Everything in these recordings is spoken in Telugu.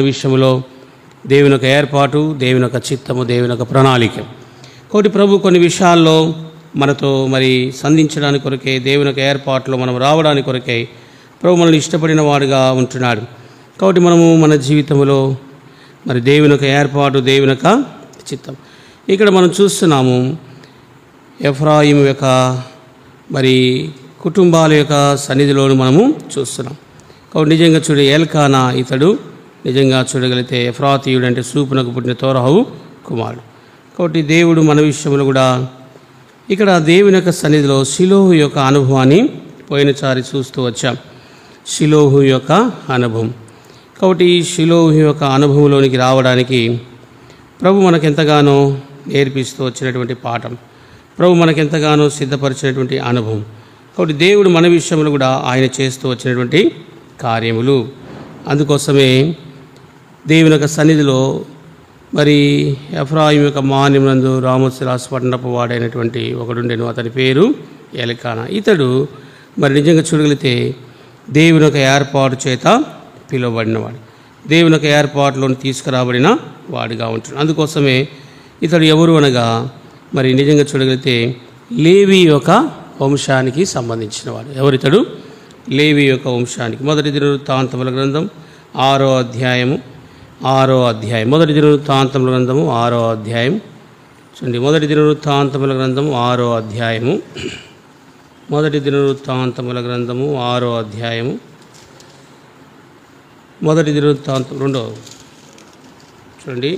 విషయంలో దేవుని యొక్క ఏర్పాటు, దేవుని యొక్క చిత్తము, దేవుని యొక్క ప్రణాళిక. కాబట్టి ప్రభు కొన్ని విషయాల్లో మనతో సంధించడానికి కొరకే, దేవుని యొక్క ఏర్పాటులో మనం రావడానికి కొరకే ప్రభు మనల్ని ఇష్టపడిన వాడుగా ఉంటున్నాడు. కాబట్టి మనము మన జీవితంలో దేవుని యొక్క ఏర్పాటు, దేవుని యొక్క చిత్తం ఇక్కడ మనం చూస్తున్నాము. ఎఫ్రాయిము యొక్క కుటుంబాల యొక్క సన్నిధిలోను మనము చూస్తున్నాం. కాబట్టి నిజంగా ఎల్కానా ఇతడు నిజంగా చూడగలిగితే ఎఫ్రాతీయుడు అంటే సూపునకు పుట్టిన తోరహు కుమారుడు. కాబట్టి దేవుడు మన విషయంలో కూడా ఇక్కడ దేవుని యొక్క సన్నిధిలో షిలోహు యొక్క అనుభవాన్ని పోయినసారి చూస్తూ వచ్చాం. షిలోహు యొక్క అనుభవం. కాబట్టి ఈ షిలోహు యొక్క అనుభవంలోనికి రావడానికి ప్రభు మనకెంతగానో నేర్పిస్తూ వచ్చినటువంటి పాఠం, ప్రభు మనకెంతగానో సిద్ధపరిచినటువంటి అనుభవం. కాబట్టి దేవుడు మన విషయంలో కూడా ఆయన చేస్తూ వచ్చినటువంటి కార్యములు. అందుకోసమే దేవుని యొక్క సన్నిధిలో ఎఫ్రాయిము యొక్క మాన్యమునందు రామోత్సరాసు పట్టణపు వాడైనటువంటి ఒకడుండెను. అతని పేరు ఎల్కానా. ఇతడు నిజంగా చూడగలిగితే దేవుని యొక్క ఏర్పాటు చేత పిలువబడినవాడు, దేవుని యొక్క ఏర్పాటులోని తీసుకురాబడిన వాడిగా ఉంటున్నాడు. అందుకోసమే ఇతడు ఎవరు అనగా నిజంగా చూడగలిగితే లేవి యొక్క వంశానికి సంబంధించినవాడు. ఎవరితడు? లేవి యొక్క వంశానికి. మొదటి దినవృత్తాంతముల గ్రంథం 6వ అధ్యాయము. మొదటి దినవృత్తాంతముల గ్రంథము 6వ అధ్యాయం చూడండి. మొదటి దినవృత్తాంతముల గ్రంథము 6వ అధ్యాయము. మొదటి దినవృత్తాంతముల గ్రంథము 6వ అధ్యాయము. మొదటి దినవృత్తాంతం 2వ చూడండి.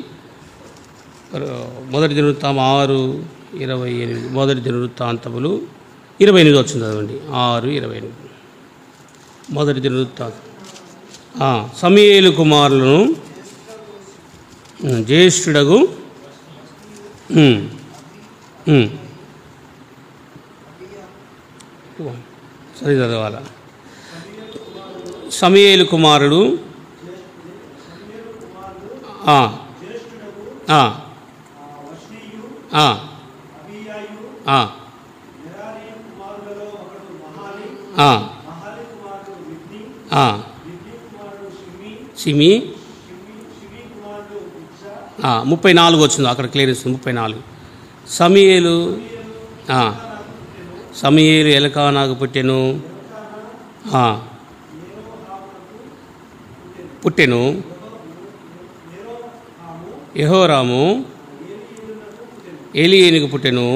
మొదటి దినవృత్తాంతం 6:28. మొదటి దినవృత్తాంతములు 28 వచ్చింది చదవండి. 6:28. మొదటి దినవృత్తాంతం. సమూయేలు కుమారులను జ్యేష్ఠుడగు సరి చదవాల. సమూయేలు కుమారుడు సిమి 34 వచ్చింది అక్కడ క్లియరెన్స్. 34 సమూయేలు ఎల్కానాకు పుట్టెను. యెహోరాము ఏలీయేలుకు పుట్టెను.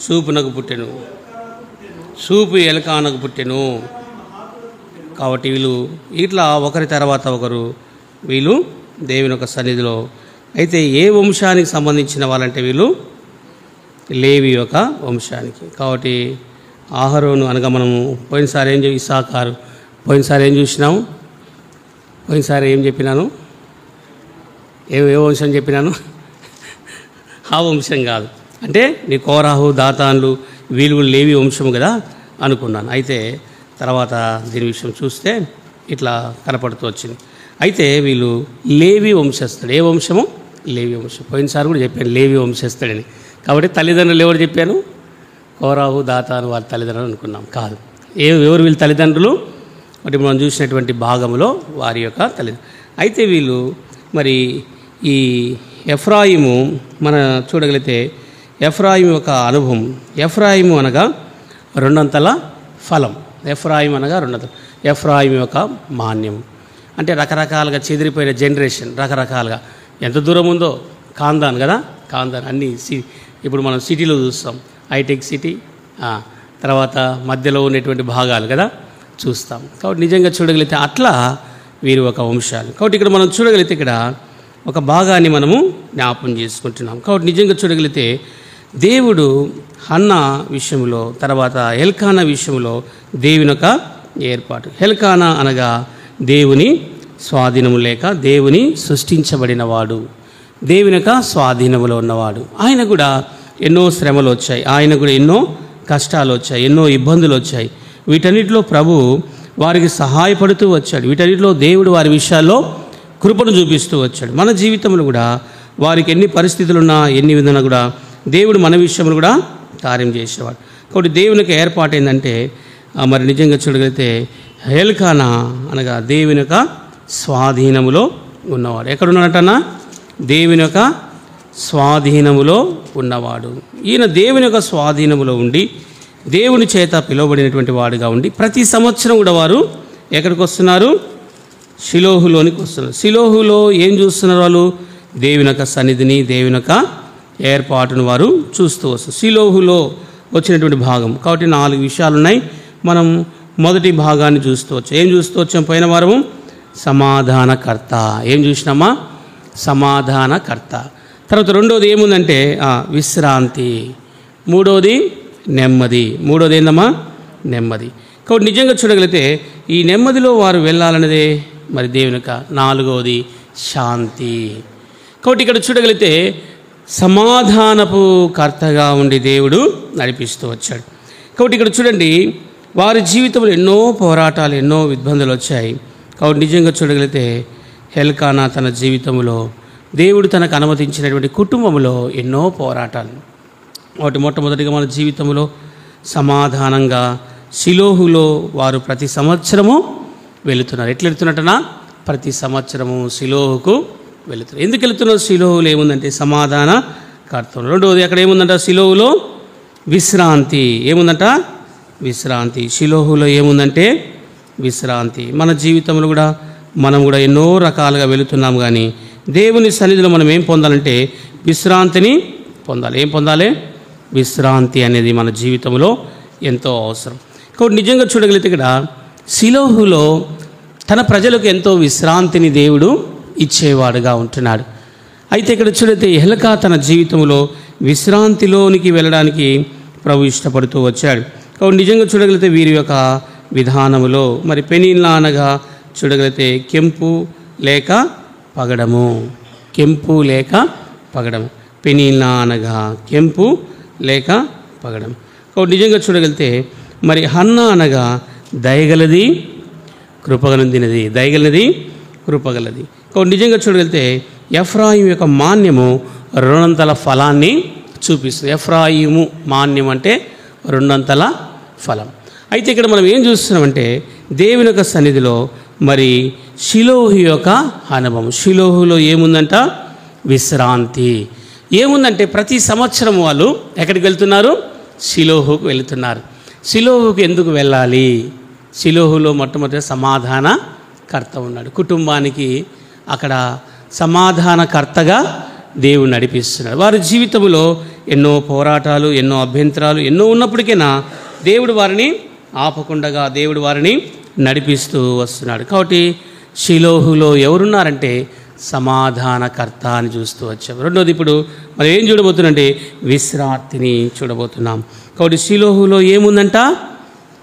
సూపునకు పుట్టెను. సూపు ఎల్కానాకు పుట్టెను. కాబట్టి వీళ్ళు ఇట్లా ఒకరి తర్వాత ఒకరు వీళ్ళు దేవుని యొక్క సన్నిధిలో. అయితే ఏ వంశానికి సంబంధించిన వాళ్ళంటే వీళ్ళు లేవి యొక్క వంశానికి. కాబట్టి ఆహరోను అనగా మనము పోయినసారి ఇస్సాకారు పోయినసారి ఏం చూసినాము? పోయినసారి ఏం చెప్పినాను? ఏ వంశం చెప్పినాను? ఆ వంశం కాదు. అంటే నీ కోరాహు, దాతాన్లు వీళ్ళు లేవి వంశం కదా అనుకున్నాను. అయితే తర్వాత దీని విషయం చూస్తే ఇట్లా కనపడుతూ వచ్చింది. అయితే వీళ్ళు లేవి వంశస్థుడు. ఏ వంశము? లేవి వంశం. పోయినసారి కూడా చెప్పాను లేవి వంశస్థుడని. కాబట్టి తల్లిదండ్రులు ఎవరు చెప్పాను? కోరాహు, దాతాను వారి తల్లిదండ్రులు అనుకున్నాం. కాదు. ఎవరు వీళ్ళ తల్లిదండ్రులు? మనం చూసినటువంటి భాగంలో వారి యొక్క తల్లిదండ్రులు. అయితే వీళ్ళు ఈ ఎఫ్రాయిము చూడగలిగితే ఎఫ్రాయిము యొక్క అనుభవం. ఎఫ్రాయిము అనగా రెండంతల ఫలం. ఎఫ్రాయిము అనగా ఎఫ్రాయిము యొక్క మాన్యం అంటే రకరకాలుగా చెదిరిపోయిన జనరేషన్, రకరకాలుగా ఎంత దూరం ఉందో కాందాన్ కదా. కాందాన్ అన్నీ ఇప్పుడు మనం సిటీలో చూస్తాం, హైటెక్ సిటీ, తర్వాత మధ్యలో ఉన్నటువంటి భాగాలు కదా చూస్తాం. కాబట్టి నిజంగా చూడగలిగితే అట్లా వీరు ఒక వంశాలు. కాబట్టి ఇక్కడ మనం చూడగలిగితే ఇక్కడ ఒక భాగాన్ని మనము జ్ఞాపం చేసుకుంటున్నాం. కాబట్టి నిజంగా చూడగలిగితే దేవుడు హన్నా విషయంలో, తర్వాత ఎల్కానా విషయంలో దేవుని యొక్క ఏర్పాటు. ఎల్కానా అనగా దేవుని స్వాధీనము లేక దేవుని సృష్టించబడినవాడు, దేవుని యొక్క స్వాధీనములో ఉన్నవాడు. ఆయన కూడా ఎన్నో శ్రమలు వచ్చాయి, ఆయన కూడా ఎన్నో కష్టాలు వచ్చాయి, ఎన్నో ఇబ్బందులు వచ్చాయి. వీటన్నిటిలో ప్రభు వారికి సహాయపడుతూ వచ్చాడు. వీటన్నిటిలో దేవుడు వారి విషయాల్లో కృపను చూపిస్తూ వచ్చాడు. మన జీవితంలో కూడా వారికి ఎన్ని పరిస్థితులున్నా, ఎన్ని విధంగా కూడా దేవుడు మన విషయంలో కూడా కార్యం చేసేవాడు. కాబట్టి దేవునికి ఏర్పాటు ఏంటంటే మరి నిజంగా చూడగలిగితే ఎల్కానా అనగా దేవుని యొక్క స్వాధీనములో ఉన్నవాడు. ఎక్కడున్నాడటన్నా? దేవుని యొక్క స్వాధీనములో ఉన్నవాడు. ఈయన దేవుని యొక్క స్వాధీనములో ఉండి దేవుని చేత పిలువబడినటువంటి వాడుగా ఉండి ప్రతి సంవత్సరం కూడా వారు ఎక్కడికి వస్తున్నారు? షిలోహులోనికి వస్తున్నారు. షిలోహులో ఏం చూస్తున్నారు వాళ్ళు? దేవుని యొక్క సన్నిధిని, దేవుని యొక్క ఏర్పాటును వారు చూస్తూ వస్తారు. షిలోహులో వచ్చినటువంటి భాగం కాబట్టి 4 విషయాలు ఉన్నాయి. మనం మొదటి భాగాన్ని చూస్తూ వచ్చాం. ఏం చూస్తూ వచ్చాం? పోయిన వారము సమాధానకర్త. ఏం చూసినామా? సమాధానకర్త. తర్వాత రెండోది ఏముందంటే విశ్రాంతి. మూడోది నెమ్మది. మూడోది ఏందమ్మా? నెమ్మది. కాబట్టి నిజంగా చూడగలిగితే ఈ నెమ్మదిలో వారు వెళ్ళాలన్నదే మరి దేవుని యొక్క. నాలుగవది శాంతి. కాబట్టి ఇక్కడ చూడగలిగితే సమాధానపు కర్తగా ఉండి దేవుడు నడిపిస్తూ వచ్చాడు. కాబట్టి ఇక్కడ చూడండి, వారి జీవితంలో ఎన్నో పోరాటాలు, ఎన్నో ఇబ్బందులు వచ్చాయి. కాబట్టి నిజంగా చూడగలిగితే ఎల్కానా తన జీవితంలో దేవుడు తనకు అనుమతించినటువంటి కుటుంబంలో ఎన్నో పోరాటాలు. వాటి మొట్టమొదటిగా మన జీవితంలో సమాధానంగా షిలోహులో వారు ప్రతి సంవత్సరము వెళుతున్నారు. ఎట్లా వెళుతున్నట్టనా? ప్రతి సంవత్సరము షిలోహుకు వెళుతున్నారు. ఎందుకు వెళుతున్నారు? షిలోహులో ఏముందంటే సమాధాన కర్తవ్యం. రెండవది అక్కడ ఏముందంట? షిలోహులో విశ్రాంతి. ఏముందంట? విశ్రాంతి. షిలోహులో ఏముందంటే విశ్రాంతి. మన జీవితంలో కూడా మనం కూడా ఎన్నో రకాలుగా వెళుతున్నాం, కానీ దేవుని సన్నిధిలో మనం ఏం పొందాలంటే విశ్రాంతిని పొందాలి. ఏం పొందాలి? విశ్రాంతి అనేది మన జీవితంలో ఎంతో అవసరం. కాబట్టి నిజంగా చూడగలిగితే ఇక్కడ షిలోహులో తన ప్రజలకు ఎంతో విశ్రాంతిని దేవుడు ఇచ్చేవాడుగా ఉంటున్నాడు. అయితే ఇక్కడ చూడైతే ఎల్కా తన జీవితంలో విశ్రాంతిలోనికి వెళ్ళడానికి ప్రభు ఇష్టపడుతూ వచ్చాడు. కాబట్టి నిజంగా చూడగలిగితే వీరి యొక్క విధానములో మరి పెనీన్లా అనగా చూడగలిగితే కెంపు లేక పగడము. కెంపు లేక పగడము. పెనీన్లా అనగా కెంపు లేక పగడం. కాబట్టి నిజంగా చూడగలిగితే మరి హన్నా అనగా దయగలది, కృపగలదినది. దయగలది, కృపగలది. కాబట్టి నిజంగా చూడగలిగితే ఎఫ్రాయిము యొక్క మాన్యము 200 ఫలాన్ని చూపిస్తుంది. ఎఫ్రాయిము మాన్యం అంటే 200 ఫలం. అయితే ఇక్కడ మనం ఏం చూస్తున్నామంటే దేవుని యొక్క సన్నిధిలో మరి షిలోహు యొక్క అనుభవం. షిలోహులో ఏముందంట? విశ్రాంతి. ఏముందంటే ప్రతి సంవత్సరం వాళ్ళు ఎక్కడికి వెళ్తున్నారు? షిలోహుకు వెళుతున్నారు. షిలోహుకు ఎందుకు వెళ్ళాలి? షిలోహులో మొట్టమొదటి సమాధానకర్త ఉన్నాడు. కుటుంబానికి అక్కడ సమాధానకర్తగా దేవుడు నడిపిస్తున్నాడు. వారి జీవితంలో ఎన్నో పోరాటాలు, ఎన్నో అభ్యంతరాలు ఎన్నో ఉన్నప్పటికైనా దేవుడు వారిని ఆపకుండగా దేవుడు వారిని నడిపిస్తూ వస్తున్నాడు. కాబట్టి షిలోహులో ఎవరున్నారంటే సమాధానకర్త అని చూస్తూ వచ్చాం. రెండోది ఇప్పుడు మనం ఏం చూడబోతున్నామంటే విశ్రాంతిని చూడబోతున్నాం. కాబట్టి షిలోహులో ఏముందంట?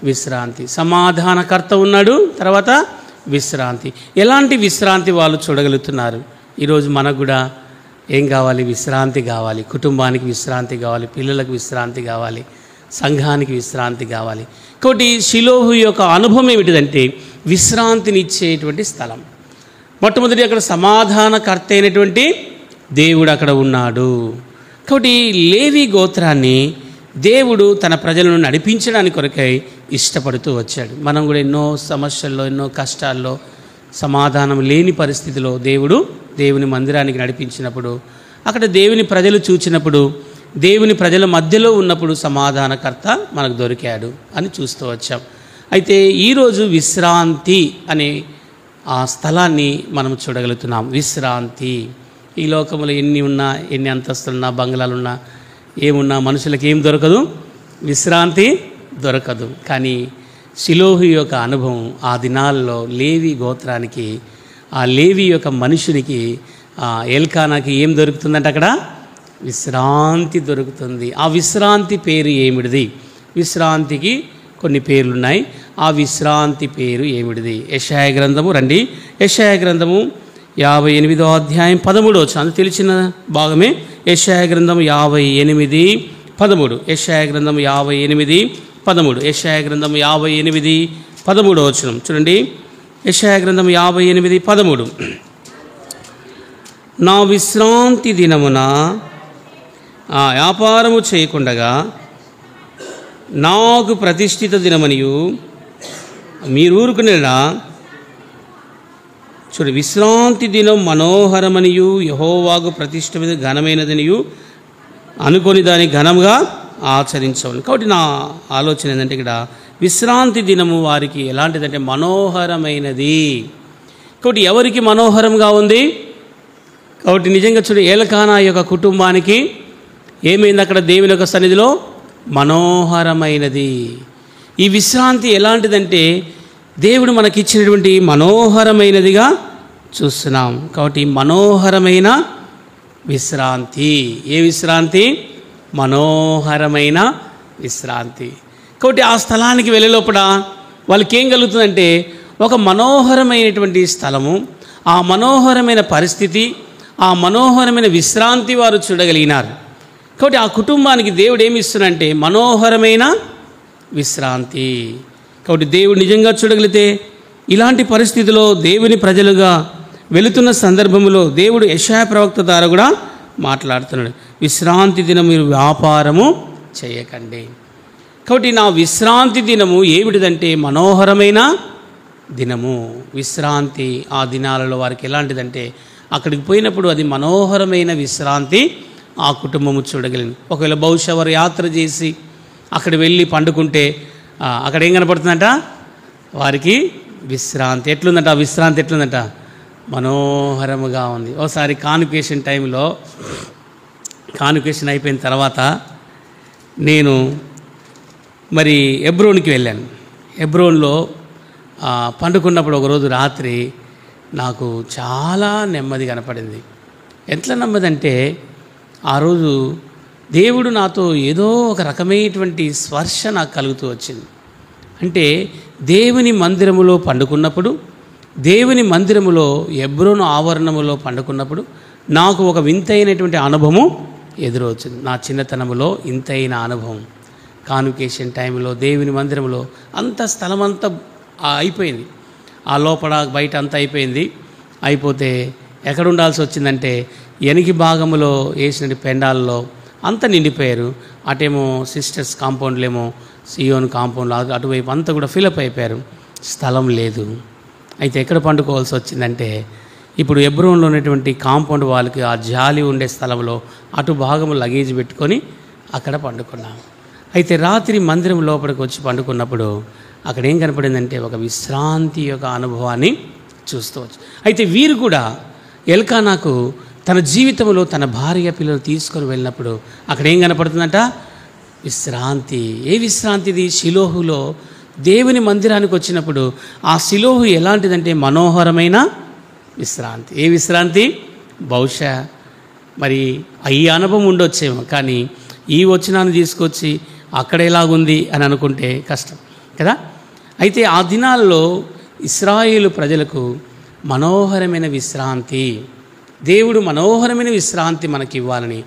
విశ్రాంతి. సమాధానకర్త ఉన్నాడు, తర్వాత విశ్రాంతి. ఎలాంటి విశ్రాంతి వాళ్ళు చూడగలుగుతున్నారు? ఈరోజు మనకు కూడా ఏం కావాలి? విశ్రాంతి కావాలి. కుటుంబానికి విశ్రాంతి కావాలి, పిల్లలకు విశ్రాంతి కావాలి, సంఘానికి విశ్రాంతి కావాలి. కాబట్టి షిలోహు యొక్క అనుభవం ఏమిటిదంటే విశ్రాంతినిచ్చేటువంటి స్థలం. మొట్టమొదటి అక్కడ సమాధానకర్త అయినటువంటి దేవుడు అక్కడ ఉన్నాడు. కాబట్టి లేవి గోత్రాన్ని దేవుడు తన ప్రజలను నడిపించడానికి కొరకై ఇష్టపడుతూ వచ్చాడు. మనం కూడా ఎన్నో సమస్యల్లో, ఎన్నో కష్టాల్లో, సమాధానం లేని పరిస్థితిలో దేవుని మందిరానికి నడిపించినప్పుడు, అక్కడ దేవుని ప్రజలు చూచినప్పుడు, దేవుని ప్రజల మధ్యలో ఉన్నప్పుడు సమాధానకర్త మనకు దొరికాడు అని చూస్తూ వచ్చాం. అయితే ఈరోజు విశ్రాంతి అనే ఆ స్థలాన్ని మనం చూడగలుగుతున్నాం. విశ్రాంతి. ఈ లోకంలో ఎన్ని ఉన్నా, ఎన్ని అంతస్తులున్నా, బంగ్లాలున్నా, ఏమున్నా మనుషులకు ఏం దొరకదు? విశ్రాంతి దొరకదు. కానీ షిలోహు యొక్క అనుభవం ఆ దినాల్లో లేవి గోత్రానికి, ఆ లేవి యొక్క మనుషునికి, ఎల్కానాకి ఏం దొరుకుతుందంటే అక్కడ విశ్రాంతి దొరుకుతుంది. ఆ విశ్రాంతి పేరు ఏమిటిది? విశ్రాంతికి కొన్ని పేర్లున్నాయి. ఆ విశ్రాంతి పేరు ఏమిటిది? యెషయా గ్రంథము రండి. యెషయా గ్రంథము 58వ అధ్యాయం 13వ వచనం. అది తెలిసిన భాగమే. యెషయా గ్రంథం 58:13. యెషయా గ్రంథం 58:13. యెషయా గ్రంథం 58:13 వచనం చూడండి. యెషయా గ్రంథం 58:13. నా విశ్రాంతి దినమున వ్యాపారము చేయకుండగా నాకు ప్రతిష్ఠిత దినమనియు మీరు ఊరుకునేలా చూడు, విశ్రాంతి దినం మనోహరమనియు యెహోవాకు ప్రతిష్ఠిత ఘనమైనదనియు అనుకొని దాన్ని ఘనంగా ఆచరించవాలి. కాబట్టి నా ఆలోచన ఏంటంటే ఇక్కడ విశ్రాంతి దినము వారికి ఎలాంటిదంటే మనోహరమైనది. కాబట్టి ఎవరికి మనోహరంగా ఉంది? కాబట్టి నిజంగా చూడు, ఎల్కానా యొక్క కుటుంబానికి ఏమైంది అక్కడ దేవుని యొక్క సన్నిధిలో? మనోహరమైనది. ఈ విశ్రాంతి ఎలాంటిదంటే దేవుడు మనకిచ్చినటువంటి మనోహరమైనదిగా చూస్తున్నాం. కాబట్టి మనోహరమైన విశ్రాంతి. ఏ విశ్రాంతి? మనోహరమైన విశ్రాంతి. కాబట్టి ఆ స్థలానికి వెళ్ళే లోపల వాళ్ళకి ఏం కలుగుతుందంటే ఒక మనోహరమైనటువంటి స్థలము, ఆ మనోహరమైన పరిస్థితి, ఆ మనోహరమైన విశ్రాంతి వారు చూడగలిగినారు. కాబట్టి ఆ కుటుంబానికి దేవుడు ఏమి ఇస్తున్నాడంటే మనోహరమైన విశ్రాంతి. కాబట్టి దేవుడు నిజంగా చూడగలిగితే ఇలాంటి పరిస్థితిలో దేవుని ప్రజలుగా వెళుతున్న సందర్భంలో దేవుడు యెషయా ప్రవక్త ద్వారా కూడా మాట్లాడుతున్నాడు. విశ్రాంతి దినం మీరు వ్యాపారము చేయకండి. కాబట్టి నా విశ్రాంతి దినము ఏమిటిదంటే మనోహరమైన దినము. విశ్రాంతి ఆ దినాలలో వారికి ఎలాంటిదంటే అక్కడికి పోయినప్పుడు అది మనోహరమైన విశ్రాంతి ఆ కుటుంబము చూడగలిగింది. ఒకవేళ బహుశా వారు యాత్ర చేసి అక్కడ వెళ్ళి పండుకుంటే అక్కడ ఏం కనపడుతుందంట? వారికి విశ్రాంతి ఎట్లుందంట? ఆ విశ్రాంతి ఎట్లుందంట? మనోహరముగా ఉంది. ఒకసారి కాన్వకేషన్ టైంలో, కాన్వకేషన్ అయిపోయిన తర్వాత నేను మరి హెబ్రోన్కి వెళ్ళాను. హెబ్రోన్లో పండుకున్నప్పుడు ఒకరోజు రాత్రి నాకు చాలా నెమ్మది కనపడింది. ఎట్లా నెమ్మదంటే ఆ రోజు దేవుడు నాతో ఏదో ఒక రకమైనటువంటి స్పర్శ నాకు కలుగుతూ వచ్చింది. అంటే దేవుని మందిరములో పండుకున్నప్పుడు, దేవుని మందిరములో హెబ్రోను ఆవరణములో పండుకున్నప్పుడు నాకు ఒక వింతైనటువంటి అనుభవం ఎదురొచ్చింది. నా చిన్నతనములో ఇంతైన అనుభవం. కాన్వకేషన్ టైంలో దేవుని మందిరంలో అంత స్థలం అంతా అయిపోయింది. ఆ లోపల బయట అంతా అయిపోయింది. అయిపోతే ఎక్కడ ఉండాల్సి వచ్చిందంటే వెనక భాగంలో వేసిన పెండాల్లో అంతా నిండిపోయారు. అటేమో సిస్టర్స్ కాంపౌండ్లు ఏమో సియోన్ కాంపౌండ్లో అటువైపు అంతా కూడా ఫిలప్ అయిపోయారు. స్థలం లేదు. అయితే ఎక్కడ పండుకోవాల్సి వచ్చిందంటే ఇప్పుడు హెబ్రోన్లో ఉన్నటువంటి కాంపౌండ్ వాళ్ళకి ఆ జాలి ఉండే స్థలంలో అటు భాగము లగేజ్ పెట్టుకొని అక్కడ పండుకున్నాం. అయితే రాత్రి మందిరం లోపలికి వచ్చి పండుకున్నప్పుడు అక్కడ ఏం కనపడిందంటే ఒక విశ్రాంతి యొక్క అనుభవాన్ని చూస్తవచ్చు. అయితే వీరు కూడా ఎల్కానాకు తన జీవితంలో తన భార్య పిల్లలు తీసుకొని వెళ్ళినప్పుడు అక్కడ ఏం కనపడుతుందంట? విశ్రాంతి. ఏ విశ్రాంతిది? షిలోహులో దేవుని మందిరానికి వచ్చినప్పుడు ఆ షిలోహు ఎలాంటిదంటే మనోహరమైన విశ్రాంతి. ఏ విశ్రాంతి? బహుశా మరి ఈ అనుభవం ఉండొచ్చేమో, కానీ ఈ వచనాన్ని తీసుకొచ్చి అక్కడ ఎలాగుంది అని అనుకుంటే కష్టం కదా. అయితే ఆ దినాల్లో ఇశ్రాయేలు ప్రజలకు మనోహరమైన విశ్రాంతి, దేవుడు మనోహరమైన విశ్రాంతి మనకి ఇవ్వాలని,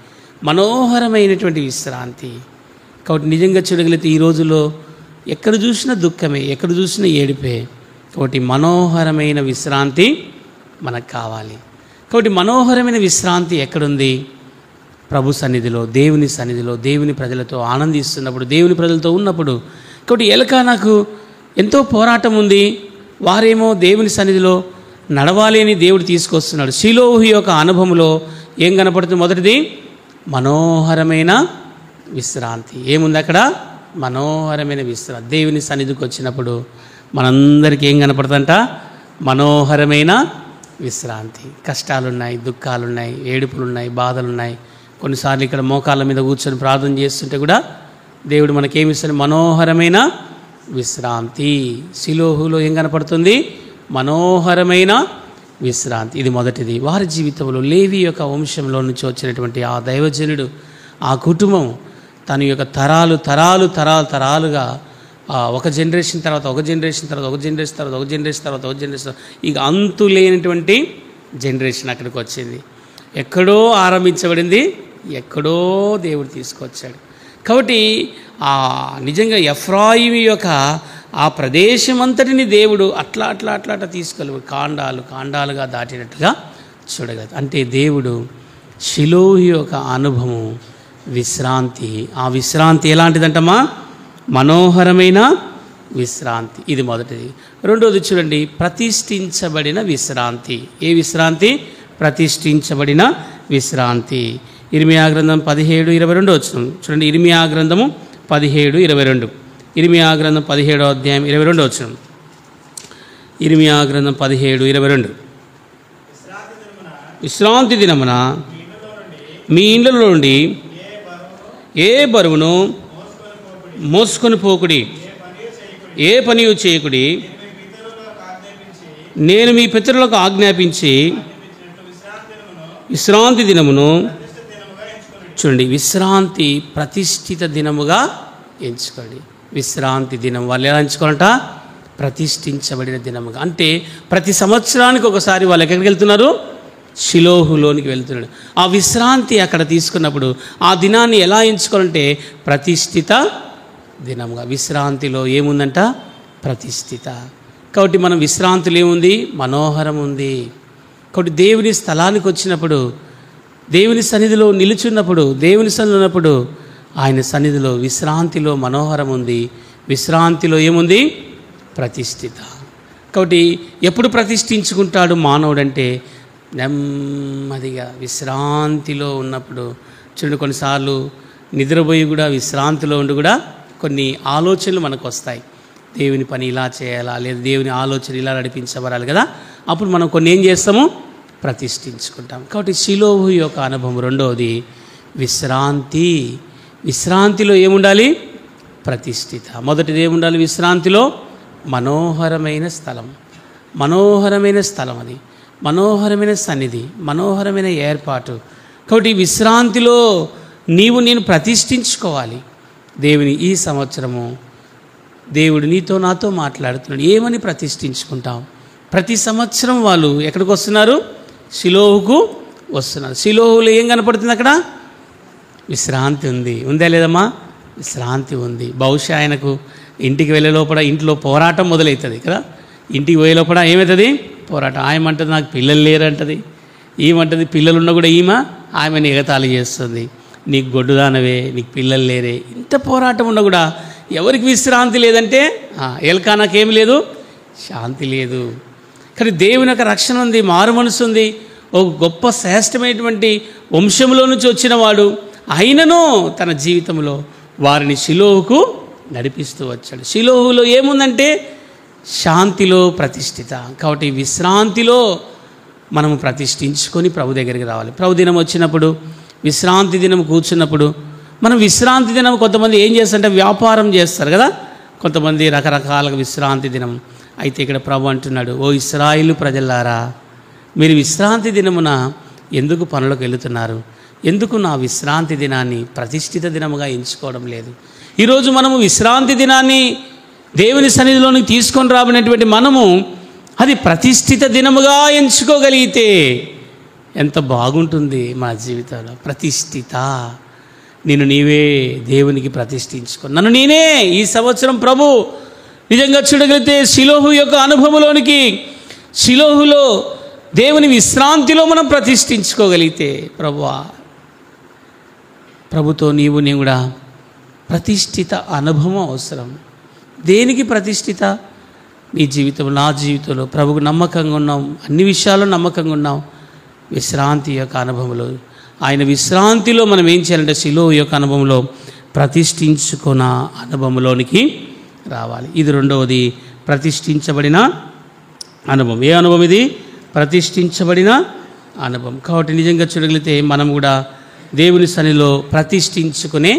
మనోహరమైనటువంటి విశ్రాంతి. కాబట్టి నిజంగా చూడగలిగితే ఈ రోజుల్లో ఎక్కడ చూసినా దుఃఖమే, ఎక్కడ చూసినా ఏడిపే. కాబట్టి మనోహరమైన విశ్రాంతి మనకు కావాలి. కాబట్టి మనోహరమైన విశ్రాంతి ఎక్కడుంది? ప్రభు సన్నిధిలో, దేవుని సన్నిధిలో, దేవుని ప్రజలతో ఆనందిస్తున్నప్పుడు, దేవుని ప్రజలతో ఉన్నప్పుడు. కాబట్టి ఎల్కానాకు ఎంతో పోరాటం ఉంది. వారేమో దేవుని సన్నిధిలో నడవాలి అని దేవుడు తీసుకొస్తున్నాడు. షిలోహు యొక్క అనుభవంలో ఏం కనపడుతుంది? మొదటిది మనోహరమైన విశ్రాంతి. ఏముంది అక్కడ? మనోహరమైన విశ్రాంతి. దేవుని సన్నిధికి వచ్చినప్పుడు మనందరికీ ఏం కనపడుతుందంట? మనోహరమైన విశ్రాంతి. కష్టాలున్నాయి, దుఃఖాలున్నాయి, ఏడుపులున్నాయి, బాధలున్నాయి. కొన్నిసార్లు ఇక్కడ మోకాళ్ళ మీద కూర్చొని ప్రార్థన చేస్తుంటే కూడా దేవుడు మనకేమిస్తాడు? మనోహరమైన విశ్రాంతి. షిలోహులో ఏం కనపడుతుంది? మనోహరమైన విశ్రాంతి. ఇది మొదటిది. వారి జీవితంలో లేవి యొక్క వంశంలో నుంచి వచ్చినటువంటి ఆ దైవజనుడు, ఆ కుటుంబం తన యొక్క తరాలుగా ఒక జనరేషన్ తర్వాత ఒక జనరేషన్ తర్వాత ఒక జనరేషన్ తర్వాత ఒక జనరేషన్ తర్వాత ఒక జనరేషన్, ఇక అంతు లేనటువంటి జనరేషన్ అక్కడికి వచ్చింది. ఎక్కడో ఆరంభించబడింది, ఎక్కడో దేవుడు తీసుకొచ్చాడు. కాబట్టి నిజంగా ఎఫ్రాయిము యొక్క ఆ ప్రదేశం అంతటిని దేవుడు అట్లా తీసుకెళ్ళి కాండాలుగా దాటినట్టుగా చూడగలదు. అంటే దేవుడు షిలోహు యొక్క అనుభవం, విశ్రాంతి. ఆ విశ్రాంతి ఎలాంటిదంటమ్మా? మనోహరమైన విశ్రాంతి. ఇది మొదటిది. రెండోది చూడండి, ప్రతిష్ఠించబడిన విశ్రాంతి. ఏ విశ్రాంతి? ప్రతిష్ఠించబడిన విశ్రాంతి. ఇర్మియా గ్రంథం 17:22 వచనం చూడండి. ఇర్మియా గ్రంథము 17:22. ఇర్మియా గ్రంథం 17వ అధ్యాయం 22 వచనం. ఇర్మియా గ్రంథం 17:22. విశ్రాంతి దినమున మీ ఇండ్లలో నుండి ఏ బరువును మోసుకొని పోకుడి, ఏ పని చేయకుడి. నేను మీ పితరులకు ఆజ్ఞాపించి విశ్రాంతి దినమును చూడండి, విశ్రాంతి ప్రతిష్ఠిత దినముగా ఎంచుకోండి. విశ్రాంతి దినం వాళ్ళు ఎలా ఎంచుకోవాలంట? ప్రతిష్ఠించబడిన దినముగా. అంటే ప్రతి సంవత్సరానికి ఒకసారి వాళ్ళు ఎక్కడికి వెళ్తున్నారు? షిలోహులోనికి వెళ్తున్నాడు. ఆ విశ్రాంతి అక్కడ తీసుకున్నప్పుడు ఆ దినాన్ని ఎలా ఎంచుకోవాలంటే ప్రతిష్ఠిత దినముగా. విశ్రాంతిలో ఏముందంట? ప్రతిష్ఠిత. కాబట్టి మనం విశ్రాంతిలో ఏముంది? మనోహరం ఉంది. కాబట్టి దేవుని స్థలానికి వచ్చినప్పుడు, దేవుని సన్నిధిలో నిలుచున్నప్పుడు, దేవుని సన్నిధిలో ఉన్నప్పుడు ఆయన సన్నిధిలో విశ్రాంతిలో మనోహరం ఉంది. విశ్రాంతిలో ఏముంది? ప్రతిష్ఠిత. కాబట్టి ఎప్పుడు ప్రతిష్ఠించుకుంటాడు మానవుడంటే నెమ్మదిగా విశ్రాంతిలో ఉన్నప్పుడు. చూడండి, కొన్నిసార్లు నిద్రపోయి కూడా విశ్రాంతిలో ఉండి కూడా కొన్ని ఆలోచనలు మనకు వస్తాయి. దేవుని పని ఇలా చేయాలా, లేదా దేవుని ఆలోచన ఇలా నడిపించబడాలి కదా. అప్పుడు మనం కొన్ని ఏం చేస్తాము? ప్రతిష్ఠించుకుంటాం. కాబట్టి షిలోహు యొక్క అనుభవం. రెండవది విశ్రాంతి. విశ్రాంతిలో ఏముండాలి? ప్రతిష్ఠిత. మొదటిది ఏముండాలి? విశ్రాంతిలో మనోహరమైన స్థలం. మనోహరమైన స్థలం అది, మనోహరమైన సన్నిధి, మనోహరమైన ఏర్పాటు. కాబట్టి విశ్రాంతిలో నేను ప్రతిష్ఠించుకోవాలి. దేవుని ఈ సంవత్సరము దేవుడు నీతో నాతో మాట్లాడుతున్నాడు. ఏమని ప్రతిష్ఠించుకుంటాం? ప్రతి సంవత్సరం వాళ్ళు ఎక్కడికి వస్తున్నారు? షిలోహుకు వస్తున్నారు. షిలోహులో ఏం కనపడుతుంది? అక్కడ విశ్రాంతి ఉంది. ఉందా లేదమ్మా? విశ్రాంతి ఉంది. బహుశా ఆయనకు ఇంటికి వెళ్ళే లోపల ఇంట్లో పోరాటం మొదలవుతుంది కదా. ఇంటికి పోయే లోపల ఏమవుతుంది? పోరాటం. ఆయమంటది నాకు పిల్లలు లేరంటది, ఈమంటది పిల్లలున్నా కూడా ఆమెను ఎగతాళి చేస్తుంది. నీకు గొడ్డుదానవే, నీకు పిల్లలు లేరే. ఇంత పోరాటం ఉన్నా కూడా ఎవరికి విశ్రాంతి లేదంటే ఎల్కానాకేమి లేదు, శాంతి లేదు. కానీ దేవుని యొక్క రక్షణ ఉంది, మారు మనసు ఉంది. ఒక గొప్ప శ్రేష్టమైనటువంటి వంశంలో నుంచి వచ్చిన వాడు అయినను తన జీవితంలో వారిని షిలోహుకు నడిపిస్తూ వచ్చాడు. షిలోహులో ఏముందంటే శాంతిలో ప్రతిష్ఠిత. కాబట్టి విశ్రాంతిలో మనము ప్రతిష్ఠించుకొని ప్రభు దగ్గరికి రావాలి. ప్రభు దినం వచ్చినప్పుడు, విశ్రాంతి దినం కూర్చున్నప్పుడు, మనం విశ్రాంతి దినం కొంతమంది ఏం చేస్తారంటే వ్యాపారం చేస్తారు కదా. కొంతమంది రకరకాలుగా విశ్రాంతి దినం. అయితే ఇక్కడ ప్రభు అంటున్నాడు, ఓ ఇశ్రాయేలు ప్రజలారా, మీరు విశ్రాంతి దినమున ఎందుకు పనులకు వెళుతున్నారు? ఎందుకు నా విశ్రాంతి దినాన్ని ప్రతిష్ఠిత దినముగా ఎంచుకోవడం లేదు? ఈరోజు మనము విశ్రాంతి దినాన్ని దేవుని సన్నిధిలోనికి తీసుకొని రాబడినటువంటి మనము అది ప్రతిష్ఠిత దినముగా ఎంచుకోగలిగితే ఎంత బాగుంటుంది మా జీవితంలో. ప్రతిష్ఠిత. నేను నీవే దేవునికి ప్రతిష్ఠించుకో. నన్ను నేనే ఈ సంవత్సరం ప్రభు నిజంగా చూడగలిగితే షిలోహు యొక్క అనుభవంలోనికి, షిలోహులో దేవుని విశ్రాంతిలో మనం ప్రతిష్ఠించుకోగలిగితే, ప్రభుతో నేను కూడా ప్రతిష్ఠిత అనుభవం అవసరం. దేనికి ప్రతిష్ఠిత? నీ జీవితంలో, నా జీవితంలో ప్రభుకు నమ్మకంగా ఉన్నాం, అన్ని విషయాల్లో నమ్మకంగా ఉన్నాం. విశ్రాంతి యొక్క అనుభవంలో, ఆయన విశ్రాంతిలో మనం ఏం చేయాలంటే షిలోహు యొక్క అనుభవంలో ప్రతిష్ఠించుకున్న అనుభవంలోనికి రావాలి. ఇది రెండవది, ప్రతిష్ఠించబడిన అనుభవం. ఏ అనుభవం ఇది? ప్రతిష్ఠించబడిన అనుభవం. కాబట్టి నిజంగా చూడగలిగితే మనం కూడా దేవుని సన్నిధిలో ప్రతిష్ఠించుకునే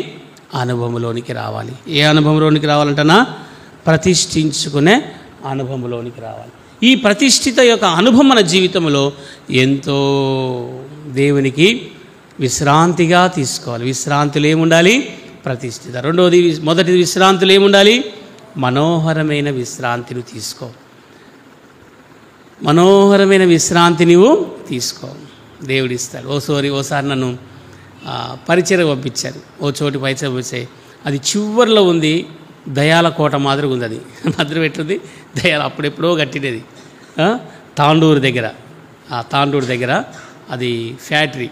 అనుభవంలోనికి రావాలి. ఏ అనుభవంలోనికి రావాలంటనా? ప్రతిష్ఠించుకునే అనుభవంలోనికి రావాలి. ఈ ప్రతిష్ఠిత యొక్క అనుభవం మన జీవితంలో ఎంతో దేవునికి విశ్రాంతిగా తీసుకోవాలి. విశ్రాంతిలో ఏముండాలి? ప్రతిష్ఠిత. రెండవది, మొదటిది విశ్రాంతిలో ఏముండాలి? మనోహరమైన విశ్రాంతిని తీసుకో. మనోహరమైన విశ్రాంతి నువ్వు తీసుకో, దేవుడిస్తాడు. ఓసారి నన్ను పరిచయం పంపించారు. ఓ చోటి పరిచయం పంపిస్తే అది చివర్లో ఉంది, దయాల కోట మాదిరి ఉంది. అది మధ్య పెట్టుది దయాల, అప్పుడెప్పుడో కట్టినది. తాండూరు దగ్గర, ఆ తాండూరు దగ్గర అది ఫ్యాక్టరీ.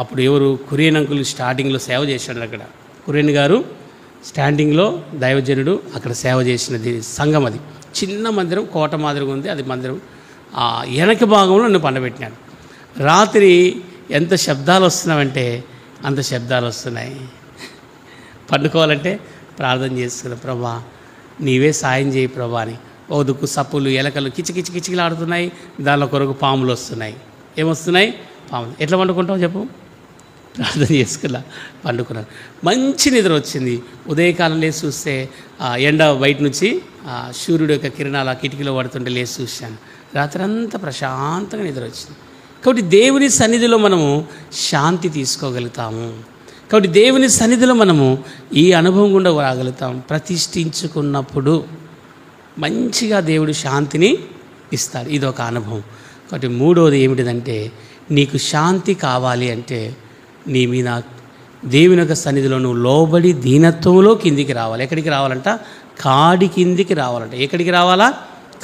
అప్పుడు ఎవరు కురియన్ అంకుల్ స్టార్టింగ్లో సేవ చేశాడు అక్కడ. కురియన్ గారు స్టాండింగ్లో దైవజనుడు అక్కడ సేవ చేసినది సంఘం. అది చిన్న మందిరం, కోట మాదిరిగా ఉంది. అది మందిరం వెనక భాగంలో నన్ను పండబెట్టినాడు. రాత్రి ఎంత శబ్దాలు వస్తున్నావంటే అంత శబ్దాలు వస్తున్నాయి. పండుకోవాలంటే ప్రార్థన చేసుకున్న, ప్రభా నీవే సాయం చేయి ప్రభా అని. ఓ దుక్కు సప్పులు, ఎలకలు కిచకిచకిచకిలు ఆడుతున్నాయి. దానిలో కొరకు పాములు వస్తున్నాయి. ఏమొస్తున్నాయి? పాములు. ఎట్లా పండుకుంటావు చెప్పు? ప్రార్థన చేసుకున్నా, పండుకున్నాను. మంచి నిద్ర వచ్చింది. ఉదయకాలం లేచి చూస్తే ఎండ బయట నుంచి సూర్యుడు యొక్క కిరణాలు ఆ కిటికీలో పడుతుంటే లేచి చూశాను. రాత్రి అంతా ప్రశాంతంగా నిద్ర వచ్చింది. కాబట్టి దేవుని సన్నిధిలో మనము శాంతి తీసుకోగలుగుతాము. కాబట్టి దేవుని సన్నిధిలో మనము ఈ అనుభవం గుండా రాగలుగుతాం. ప్రతిష్ఠించుకున్నప్పుడు మంచిగా దేవుడు శాంతిని ఇస్తాడు. ఇదొక అనుభవం. కాబట్టి మూడవది ఏమిటిదంటే, నీకు శాంతి కావాలి అంటే నీ మీద దేవుని యొక్క సన్నిధిలో నువ్వు లోబడి దీనత్వంలో కిందికి రావాలి. ఎక్కడికి రావాలంట? కాడి కిందికి రావాలంట. ఎక్కడికి రావాలా?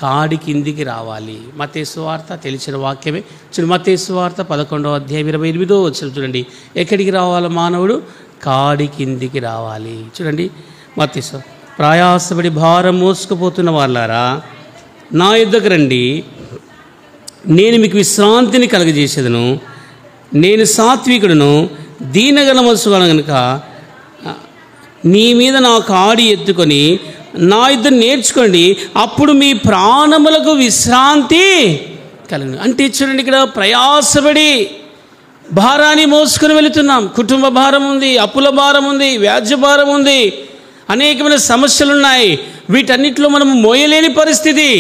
కాడి కిందికి రావాలి. మత్తయి సువార్త తెలిసిన వాక్యమే. చూడండి, మత్తయి సువార్త 11వ అధ్యాయం 28వ వచనం చూడండి. ఎక్కడికి రావాలి మానవుడు? కాడి కిందికి రావాలి. చూడండి, మత్తయి సువార్త. ప్రయాసపడి భారం మోసుకుపోతున్న వాళ్ళారా నా యుద్ధకు రండి, నేను మీకు విశ్రాంతిని కలుగజేసేదను. నేను సాత్వికుడును, దీనగల మనసును గనుక నీ మీద నా కాడి ఎత్తుకొని నా యుద్ధం నేర్చుకోండి, అప్పుడు మీ ప్రాణములకు విశ్రాంతి కలుగును. అంటే చూడండి, ఇక్కడ ప్రయాసపడి భారాన్ని మోసుకొని వెళుతున్నాం. కుటుంబ భారం ఉంది, అప్పుల భారం ఉంది, వ్యాజ్య భారం ఉంది, అనేకమైన సమస్యలు ఉన్నాయి. వీటన్నిటిలో మనము మోయలేని పరిస్థితి,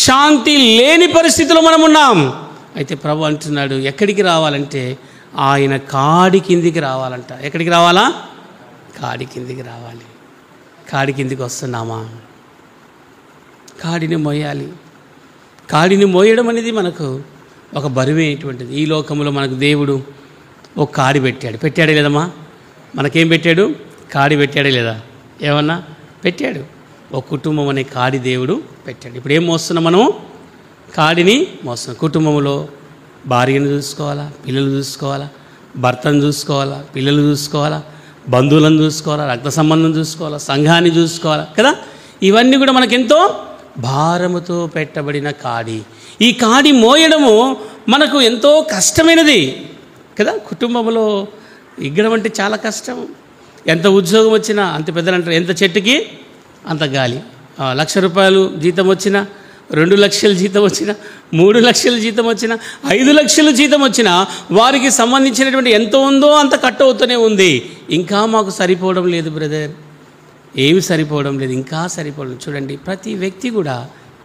శాంతి లేని పరిస్థితిలో మనం ఉన్నాం. అయితే ప్రభు అంటున్నాడు, ఎక్కడికి రావాలంటే ఆయన కాడి కిందికి రావాలంట. ఎక్కడికి రావాలా? కాడి కిందికి రావాలి. కాడి కిందికి వస్తున్నామా? కాడిని మోయాలి. కాడిని మోయడం అనేది మనకు ఒక బరువైనటువంటిది. ఈ లోకంలో మనకు దేవుడు ఒక కాడి పెట్టాడే లేదమ్మా? మనకేం పెట్టాడు? కాడి పెట్టాడే లేదా? ఏమన్నా పెట్టాడు. ఒక కుటుంబం అనే కాడి దేవుడు పెట్టాడు. ఇప్పుడు ఏం మోస్తున్నాం మనం? కాడిని మోస్తున్నాం. కుటుంబంలో భార్యను చూసుకోవాలా, పిల్లలు చూసుకోవాలా, భర్తను చూసుకోవాలా, పిల్లలు చూసుకోవాలా, బంధువులను చూసుకోవాలా, రక్త సంబంధం చూసుకోవాలా, సంఘాన్ని చూసుకోవాలా కదా. ఇవన్నీ కూడా మనకెంతో భారముతో పెట్టబడిన కాడి. ఈ కాడి మోయడము మనకు ఎంతో కష్టమైనది కదా. కుటుంబంలో ఇగ్గడం అంటే చాలా కష్టం. ఎంత ఉద్యోగం వచ్చినా అంత పెద్దలు అంటారు, ఎంత చెట్టుకి అంత గాలి. 1,00,000 రూపాయలు జీతం వచ్చినా, 2 లక్షల జీతం వచ్చినా, 3 లక్షల జీతం వచ్చినా, 5 లక్షల జీతం వచ్చినా వారికి సంబంధించినటువంటి ఎంత ఉందో అంత కట్ అవుతూనే ఉంది. ఇంకా మాకు సరిపోవడం లేదు బ్రదర్, ఏమి సరిపోవడం లేదు, ఇంకా సరిపోవడం. చూడండి, ప్రతి వ్యక్తి కూడా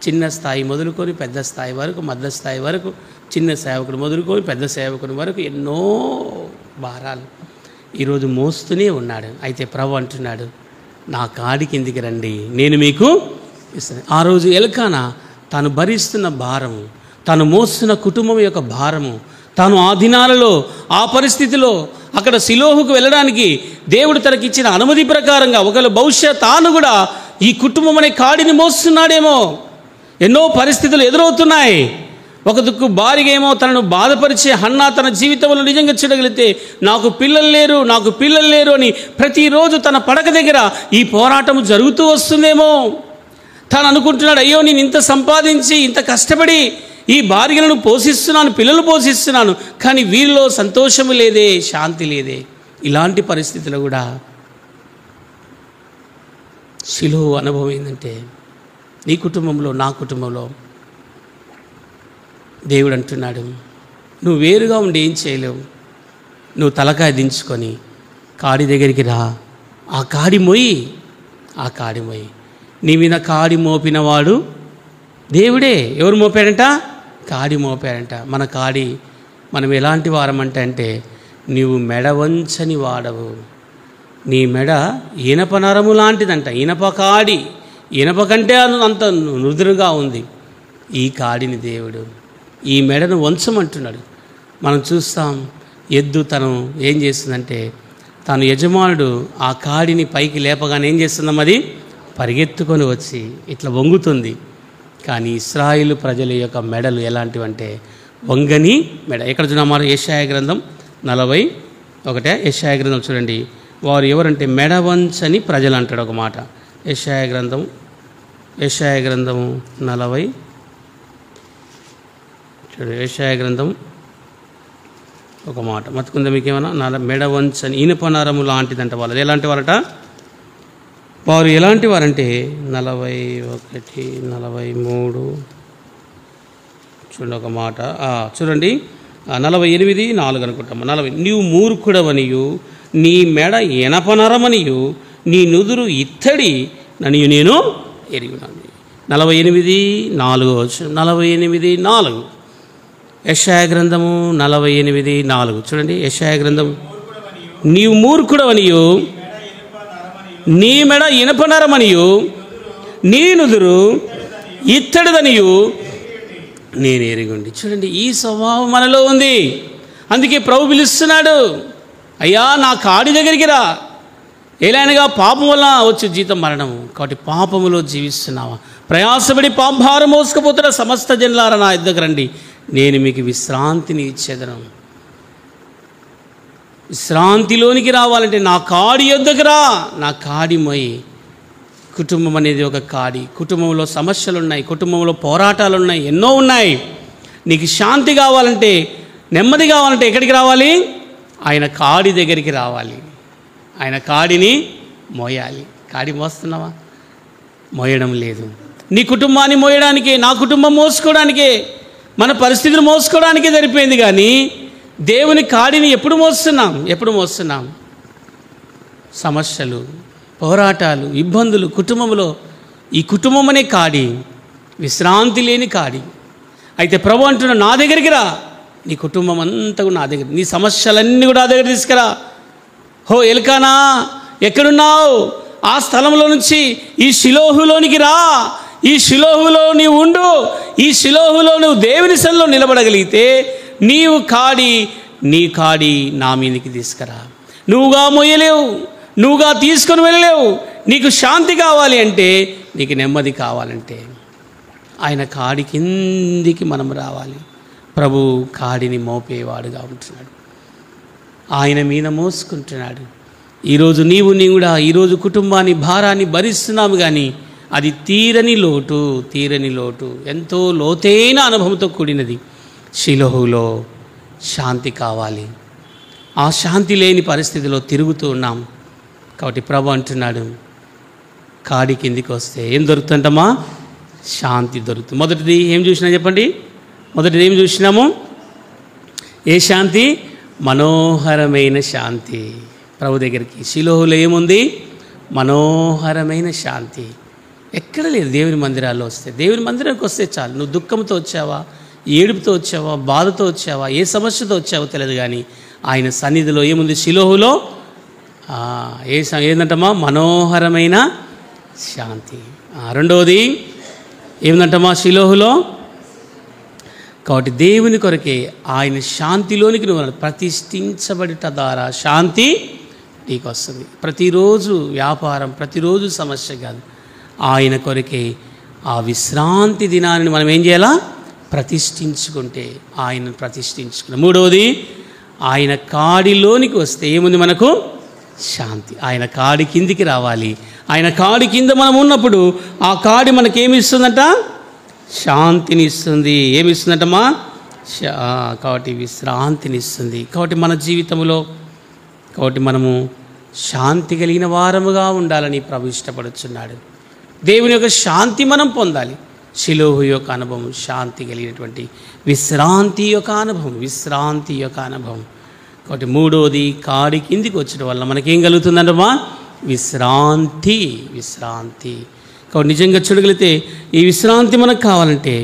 చిన్న స్థాయి మొదలుకొని పెద్ద స్థాయి వరకు, మధ్య స్థాయి వరకు, చిన్న సేవకుడు మొదలుకొని పెద్ద సేవకుని వరకు ఎన్నో భారాలు ఈరోజు మోస్తూనే ఉన్నాడు. అయితే ప్రభు అంటున్నాడు, నా కాడి కిందికి రండి, నేను మీకు ఇస్తాను. ఆ రోజు ఎల్కానా తాను భరిస్తున్న భారము, తాను మోస్తున్న కుటుంబం యొక్క భారము, తాను ఆ దినాలలో ఆ పరిస్థితిలో అక్కడ సిలోహుకు వెళ్ళడానికి దేవుడు తనకిచ్చిన అనుమతి ప్రకారంగా ఒకవేళ బహుశా తాను కూడా ఈ కుటుంబం అనే కాడిని మోస్తున్నాడేమో. ఎన్నో పరిస్థితులు ఎదురవుతున్నాయి. ఒక దిక్కు భార్య ఏమో తనను బాధపరిచే హన్నా తన జీవితంలో నిజంగా చూడగలిగితే నాకు పిల్లలు లేరు అని ప్రతిరోజు తన పడక దగ్గర ఈ పోరాటం జరుగుతూ వస్తుందేమో. తాను అనుకుంటున్నాడు, అయ్యో నేను ఇంత సంపాదించి ఇంత కష్టపడి ఈ భార్యలను పోషిస్తున్నాను, పిల్లలు పోషిస్తున్నాను, కానీ వీరిలో సంతోషము లేదే, శాంతి లేదే. ఇలాంటి పరిస్థితుల్లో కూడా శిలువ అనుభవం ఏంటంటే, నీ కుటుంబంలో నా కుటుంబంలో దేవుడు అంటున్నాడు, నువ్వు వేరుగా ఉండి ఏం చేయలేవు, నువ్వు తలకాయ దించుకొని కాడి దగ్గరికి రా, ఆ కాడి మోయి. నీ మీద కాడి మోపినవాడు దేవుడే. ఎవరు మోపాడంట? కాడి మోపాడంట. మన కాడి మనం ఎలాంటి వారమంట అంటే, నీవు మెడ వంచని వాడవు, నీ మెడ ఇనప నరము లాంటిదంట. ఇనప కాడి, ఇనప కంటే అంత నుదురుగా ఉంది ఈ కాడిని దేవుడు. ఈ మెడను వంచమంటున్నాడు. మనం చూస్తాం, ఎద్దు తను ఏం చేస్తుందంటే, తను యజమానుడు ఆ కాడిని పైకి లేపగానే ఏం చేస్తుందాం, అది పరిగెత్తుకొని వచ్చి ఇట్లా వంగుతుంది. కానీ ఇశ్రాయేలు ప్రజల యొక్క మెడలు ఎలాంటివంటే వంగని మెడ. ఎక్కడ చూడమా? యెషయా గ్రంథం 41. యెషయా గ్రంథం చూడండి, వారు ఎవరంటే మెడవంచని ప్రజలు అంటాడు ఒక మాట. యెషయా గ్రంథం 40 చూడండి. యెషయా గ్రంథం ఒక మాట మతుకుందా మీకేమన్నా? మెడవంచని ఇనుపనరము లాంటిదంట వాళ్ళది. ఎలాంటి వారట? వారు ఎలాంటి వారంటే 41, 43 చూడండి ఒక మాట. చూడండి 48:4 అనుకుంటాము. 40 నీవు మూర్ఖుడవనియు నీ మెడ ఎనపనరమనియు నీ నుదురు ఇత్తడి ననియు నేను ఎరిగినాను. 48:4 48:4 యెషయా గ్రంథము 48:4 చూడండి. యెషయా గ్రంథం నీవు మూర్ఖుడవనియు నీ మెడ ఇనపనరమనియు నీ నుదురు ఇత్తడిదనియు నేను ఎరిగుండి. చూడండి, ఈ స్వభావం మనలో ఉంది. అందుకే ప్రభు పిలుస్తున్నాడు, అయ్యా నా కాడి దగ్గరికి రా. ఏలైనగా పాపం వల్ల వచ్చే జీతం మరణము. కాబట్టి పాపములో జీవిస్తున్నావా? ప్రయాసపడి పాపభారం మోసుకుపోతున్న సమస్త జనులారా నా దగ్గర రండి, నేను మీకు విశ్రాంతిని ఇచ్చేదను. విశ్రాంతిలోనికి రావాలంటే నా కాడి యొద్దకు రా, నా కాడి మొయ్యి. కుటుంబం అనేది ఒక కాడి. కుటుంబంలో సమస్యలు ఉన్నాయి, కుటుంబంలో పోరాటాలు ఉన్నాయి, ఎన్నో ఉన్నాయి. నీకు శాంతి కావాలంటే, నెమ్మది కావాలంటే ఎక్కడికి రావాలి? ఆయన కాడి దగ్గరికి రావాలి. ఆయన కాడిని మోయాలి. కాడి మోస్తున్నావా? మోయడం లేదు. నీ కుటుంబాన్ని మోయడానికే, నా కుటుంబం మోసుకోవడానికే, మన పరిస్థితులు మోసుకోవడానికే సరిపోయింది. కానీ దేవుని కాడిని ఎప్పుడు మోస్తున్నాం? సమస్యలు, పోరాటాలు, ఇబ్బందులు కుటుంబంలో. ఈ కుటుంబం అనే కాడి విశ్రాంతి లేని కాడి. అయితే ప్రభు అంటున్నా, నా దగ్గరికి రా, నీ కుటుంబం అంతా కూడా నా దగ్గర, నీ సమస్యలన్నీ కూడా నా దగ్గర తీసుకురా. హో ఎల్కానా ఎక్కడున్నావు? ఆ స్థలంలో నుంచి ఈ షిలోహులోనికి రా. ఈ షిలోహులో నీవు ఉండు. ఈ షిలోహులో నువ్వు దేవుని సన్నిధిలో నిలబడగలిగితే నీ కాడి నా మీదకి తీసుకురా. నువ్వుగా మొయ్యలేవు, నువ్వుగా తీసుకొని వెళ్ళలేవు. నీకు శాంతి కావాలి అంటే, నీకు నెమ్మది కావాలంటే ఆయన కాడి కిందికి మనం రావాలి. ప్రభు కాడిని మోపేవాడుగా ఉంటున్నాడు, ఆయన మీద మోసుకుంటున్నాడు. ఈరోజు నీవు కూడా ఈరోజు కుటుంబాన్ని భారాన్ని భరిస్తున్నాము, కానీ అది తీరని లోటు, ఎంతో లోతైన అనుభవంతో కూడినది. షిలోహులో శాంతి కావాలి. ఆ శాంతి లేని పరిస్థితిలో తిరుగుతూ ఉన్నాం. కాబట్టి ప్రభు అంటున్నాడు, కాడి కిందికి వస్తే ఏం దొరుకుతుందమ్మా? శాంతి దొరుకుతుంది. మొదటిది ఏం చూసినా చెప్పండి? మొదటిది ఏం చూసినాము? ఏ శాంతి? మనోహరమైన శాంతి. ప్రభు దగ్గరికి షిలోహులో ఏముంది? మనోహరమైన శాంతి. ఎక్కడ లేదు. దేవుని మందిరాల్లో వస్తే, దేవుని మందిరానికి వస్తే చాలు. నువ్వు దుఃఖంతో వచ్చావా, ఏడుపుతో వచ్చావా, బాధతో వచ్చావా, ఏ సమస్యతో వచ్చావో తెలియదు, కానీ ఆయన సన్నిధిలో ఏముంది? షిలోహులో ఏందంటమ్మా? మనోహరమైన శాంతి. రెండవది ఏమిటంటమ్మా? షిలోహులో. కాబట్టి దేవుని కొరకే ఆయన శాంతిలోనికి నువ్వు ప్రతిష్ఠించబడిట ద్వారా శాంతి నీకు వస్తుంది. ప్రతిరోజు వ్యాపారం, ప్రతిరోజు సమస్య కాదు, ఆయన కొరకే ఆ విశ్రాంతి దినాన్ని మనం ఏం చేయాలా? ప్రతిష్ఠించుకుంటే, ఆయనను ప్రతిష్ఠించుకున్నాం. మూడవది, ఆయన కాడిలోనికి వస్తే ఏముంది? మనకు శాంతి. ఆయన కాడి కిందికి రావాలి. ఆయన కాడి కింద మనం ఉన్నప్పుడు ఆ కాడి మనకేమిస్తుందంట? శాంతిని ఇస్తుంది. ఏమిస్తుందంటమ్మా? కాబట్టి విశ్రాంతిని ఇస్తుంది. కాబట్టి మన జీవితంలో మనము శాంతి కలిగిన వారముగా ఉండాలని ప్రభు ఇష్టపడుచున్నాడు. దేవుని యొక్క శాంతి మనం పొందాలి. షిలోహు యొక్క అనుభవం శాంతి కలిగినటువంటి విశ్రాంతి యొక్క అనుభవం. కాబట్టి మూడోది, కాడి కిందికి వచ్చడం వల్ల మనకేం కలుగుతుందంటమ్మా? విశ్రాంతి. కాబట్టి నిజంగా చూడగలిగితే ఈ విశ్రాంతి మనకు కావాలంటే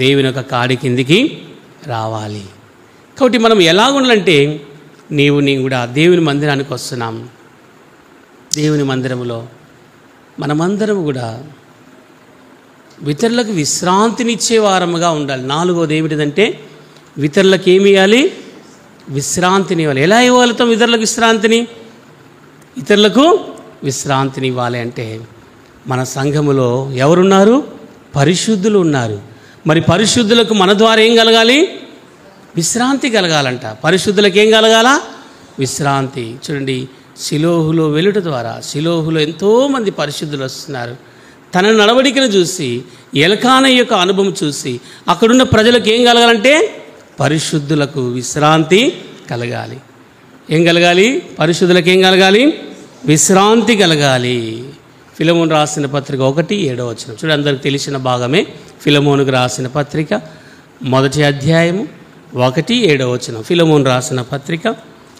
దేవుని యొక్క కాడి కిందికి రావాలి. కాబట్టి మనం ఎలా ఉండాలంటే, నేను కూడా దేవుని మందిరానికి వస్తున్నాం. దేవుని మందిరంలో మనమందరం కూడా ఇతరులకు విశ్రాంతినిచ్చే వారముగా ఉండాలి. నాలుగోది ఏమిటిదంటే, ఇతరులకు ఏమి ఇవ్వాలి? విశ్రాంతిని ఇవ్వాలి. ఎలా ఇవ్వగలుగుతాం ఇతరులకు విశ్రాంతిని? ఇతరులకు విశ్రాంతిని ఇవ్వాలి అంటే, మన సంఘములో ఎవరున్నారు? పరిశుద్ధులు ఉన్నారు. మరి పరిశుద్ధులకు మన ద్వారా ఏం కలగాలి? విశ్రాంతి కలగాలంట. పరిశుద్ధులకు ఏం కలగాల? విశ్రాంతి. చూడండి, షిలోహులో వెలుట ద్వారా షిలోహులో ఎంతోమంది పరిశుద్ధులు వస్తున్నారు. తన నడవడికను చూసి, ఎల్కానా యొక్క అనుభవం చూసి అక్కడున్న ప్రజలకు ఏం కలగాలంటే పరిశుద్ధులకు విశ్రాంతి కలగాలి. ఏం కలగాలి? పరిశుద్ధులకు ఏం కలగాలి? విశ్రాంతి కలగాలి. ఫిలమోను రాసిన పత్రిక 1:7 చూడండి, అందరికి తెలిసిన భాగమే. ఫిలమోనుకు రాసిన పత్రిక 1వ అధ్యాయము 1:7. ఫిలమోను రాసిన పత్రిక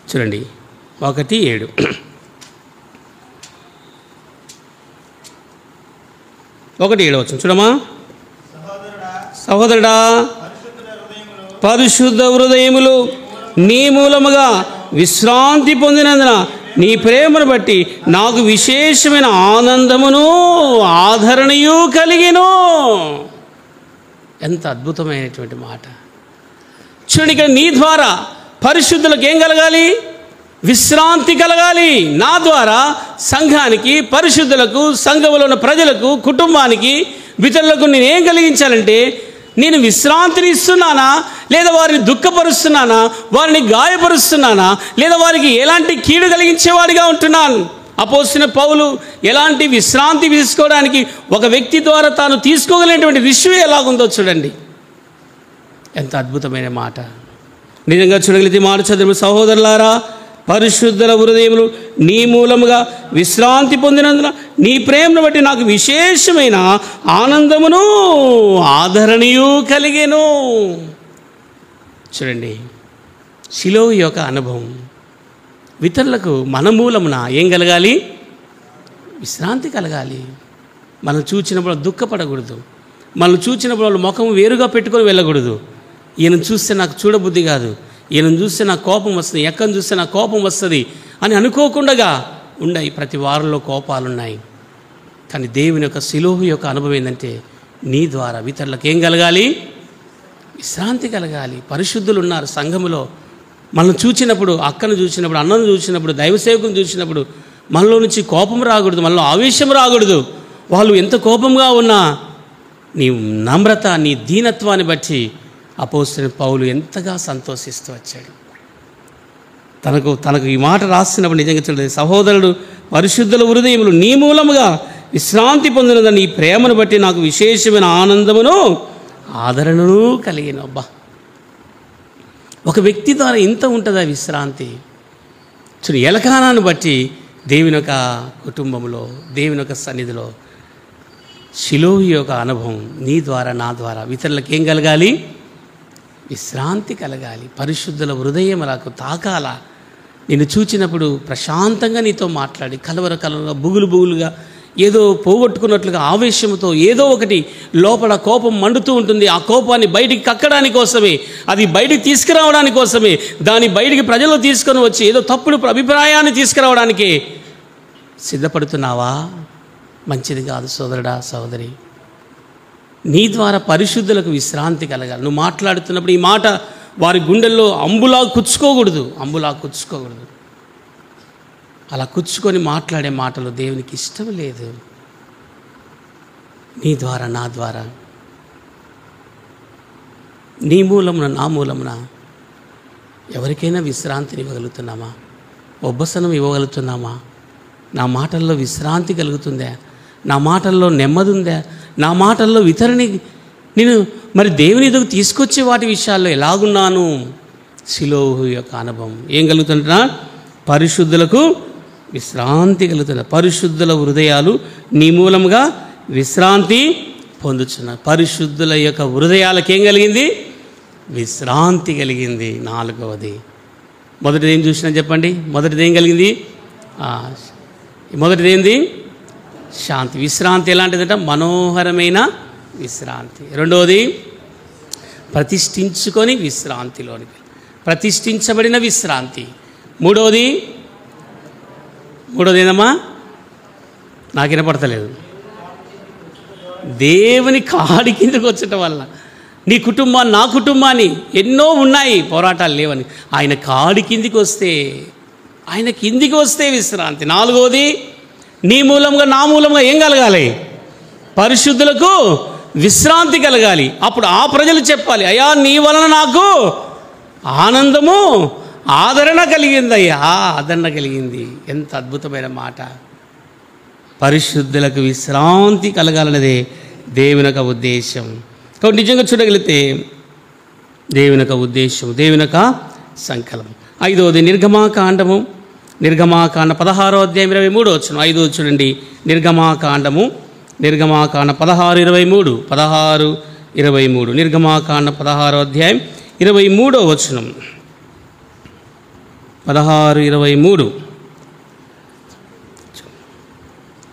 చూడండి 1:7. చూడమ్మా. సహోదరుడా, పరిశుద్ధ హృదయములు నీ మూలముగా విశ్రాంతి పొందినందున నీ ప్రేమను బట్టి నాకు విశేషమైన ఆనందమును ఆదరణయు కలిగెను. ఎంత అద్భుతమైనటువంటి మాట చూడండి. ఇక్కడ నీ ద్వారా పరిశుద్ధులకు ఏం కలగాలి? విశ్రాంతి కలగాలి. నా ద్వారా సంఘానికి, పరిశుద్ధులకు, సంఘంలో ఉన్న ప్రజలకు, కుటుంబానికి, ఇతరులకు నేనేం కలిగించాలంటే, నేను విశ్రాంతిని ఇస్తున్నానా, లేదా వారిని దుఃఖపరుస్తున్నానా, వారిని గాయపరుస్తున్నానా, లేదా వారికి ఎలాంటి కీడు కలిగించేవాడిగా ఉంటున్నాను? అపోస్తలుడైన పౌలు ఎలాంటి విశ్రాంతి తీసుకోవడానికి ఒక వ్యక్తి ద్వారా తాను తీసుకోగలిగినటువంటి విషయం ఎలాగుందో చూడండి. ఎంత అద్భుతమైన మాట. నిజంగా చూడగలిగితే మాట చదువు. సహోదరులారా, పరిశుద్ధుల హృదయములు నీ మూలముగా విశ్రాంతి పొందినందున నీ ప్రేమను బట్టి నాకు విశేషమైన ఆనందమును ఆదరణయు కలిగెను. చూడండి, షిలోహు యొక్క అనుభవం. ఇతరులకు మన మూలమున ఏం కలగాలి? విశ్రాంతి కలగాలి. మనం చూచినప్పుడు దుఃఖపడకూడదు. మనం చూచినప్పుడు వాళ్ళు ముఖం వేరుగా పెట్టుకొని వెళ్ళకూడదు. ఈయన చూస్తే నాకు చూడబుద్ధి కాదు, ఈయన చూస్తే నాకు కోపం వస్తుంది, ఎక్కని చూస్తే నాకు కోపం వస్తుంది అని అనుకోకుండా ఉన్నాయి. ప్రతి వారంలో కోపాలున్నాయి. కానీ దేవుని యొక్క షిలోహు యొక్క అనుభవం ఏంటంటే, నీ ద్వారా ఇతరులకు ఏం కలగాలి? విశ్రాంతి కలగాలి. పరిశుద్ధులు ఉన్నారు సంఘములో. మనం చూచినప్పుడు, అక్కను చూసినప్పుడు, అన్నను చూసినప్పుడు, దైవ సేవకుని చూసినప్పుడు మనలో నుంచి కోపం రాకూడదు, మనలో ఆవేశం రాకూడదు. వాళ్ళు ఎంత కోపంగా ఉన్నా నీ నమ్రత, నీ దీనత్వాన్ని బట్టి అపోస్తలుడైన పౌలు ఎంతగా సంతోషిస్తూ వచ్చాడు. తనకు ఈ మాట రాస్తున్నప్పుడు నిజంగా చూడలేదు. సహోదరుడు, పరిశుద్ధుల హృదయములు నీ మూలముగా విశ్రాంతి పొందినదని నీ ప్రేమను బట్టి నాకు విశేషమైన ఆనందమును ఆదరణను కలిగిన. అబ్బా, ఒక వ్యక్తి ద్వారా ఇంత ఉంటుందా విశ్రాంతి? చూడు, ఎల్కానాను బట్టి దేవుని యొక్క కుటుంబంలో, దేవుని యొక్క సన్నిధిలో షిలోహు యొక్క అనుభవం నీ ద్వారా, నా ద్వారా ఇతరులకు ఏం కలగాలి? విశ్రాంతి కలగాలి. పరిశుద్ధుల హృదయం నాకు తాకాల. నిన్ను చూచినప్పుడు ప్రశాంతంగా నీతో మాట్లాడి, కలవరగా బుగులుగా ఏదో పోగొట్టుకున్నట్లుగా ఆవేశంతో ఏదో ఒకటి లోపల కోపం మండుతూ ఉంటుంది. ఆ కోపాన్ని బయటికి కక్కడానికి కోసమే, అది బయటికి తీసుకురావడానికి కోసమే, దాన్ని బయటికి ప్రజలు తీసుకొని వచ్చి ఏదో తప్పుడు అభిప్రాయాన్ని తీసుకురావడానికి సిద్ధపడుతున్నావా? మంచిది కాదు సోదరుడా, సహోదరి. నీ ద్వారా పరిశుద్ధులకు విశ్రాంతి కలగాలి. నువ్వు మాట్లాడుతున్నప్పుడు ఈ మాట వారి గుండెల్లో అంబులా కుచ్చుకోకూడదు. అలా కుచ్చుకొని మాట్లాడే మాటలు దేవునికి ఇష్టం లేదు. నీ ద్వారా, నా ద్వారా, నీ మూలమున, నా మూలమున ఎవరికైనా విశ్రాంతిని ఇవ్వగలుగుతున్నామా? ఉపశమనం ఇవ్వగలుగుతున్నామా? నా మాటల్లో విశ్రాంతి కలుగుతుందా? నా మాటల్లో నెమ్మది ఉందా? నా మాటల్లో ఇతరుని నేను మరి దేవుని ఎదుగు తీసుకొచ్చే వాటి విషయాల్లో ఎలాగున్నాను? షిలోహు యొక్క అనుభవం ఏం కలుగుతుంటున్నా? పరిశుద్ధులకు విశ్రాంతి కలుగుతున్న. పరిశుద్ధుల హృదయాలు నీ మూలముగా విశ్రాంతి పొందుతున్నారు. పరిశుద్ధుల యొక్క హృదయాలకు ఏం కలిగింది? విశ్రాంతి కలిగింది. 4వది, మొదటిది ఏం చూసినా చెప్పండి. మొదటిది ఏం కలిగింది? మొదటిది ఏంది? శాంతి. విశ్రాంతి ఎలాంటిదంట? మనోహరమైన విశ్రాంతి. రెండవది ప్రతిష్ఠించుకొని విశ్రాంతిలోనికి, ప్రతిష్ఠించబడిన విశ్రాంతి. మూడవది ఏదమ్మా? నాకు వినపడతలేదు. దేవుని కాడి కిందకు వచ్చటం వల్ల నీ కుటుంబాన్ని, నా కుటుంబాన్ని, ఎన్నో ఉన్నాయి పోరాటాలు లేవని, ఆయన కాడి కిందికి వస్తే, ఆయన కిందికి వస్తే విశ్రాంతి. 4వది నీ మూలంగా, నా మూలంగా ఏం కలగాలి? పరిశుద్ధులకు విశ్రాంతి కలగాలి. అప్పుడు ఆ ప్రజలు చెప్పాలి, అయ్యా నీ వలన నాకు ఆనందము ఆదరణ కలిగిందయ్యా, ఆదరణ కలిగింది. ఎంత అద్భుతమైన మాట! పరిశుద్ధులకు విశ్రాంతి కలగాలన్నదే దేవుని యొక్క ఉద్దేశం. కాబట్టి నిజంగా చూడగలిగితే దేవుని యొక్క ఉద్దేశం, దేవుని యొక్క సంకల్పం. 5వది నిర్గమాకాండము. నిర్గమాకాండ 16వ అధ్యాయం 23వ వచనం. 5వ చూడండి, నిర్గమాకాండ 16:23. 16:23 నిర్గమాకాండ 16వ అధ్యాయం 23వ వచనం. 16:23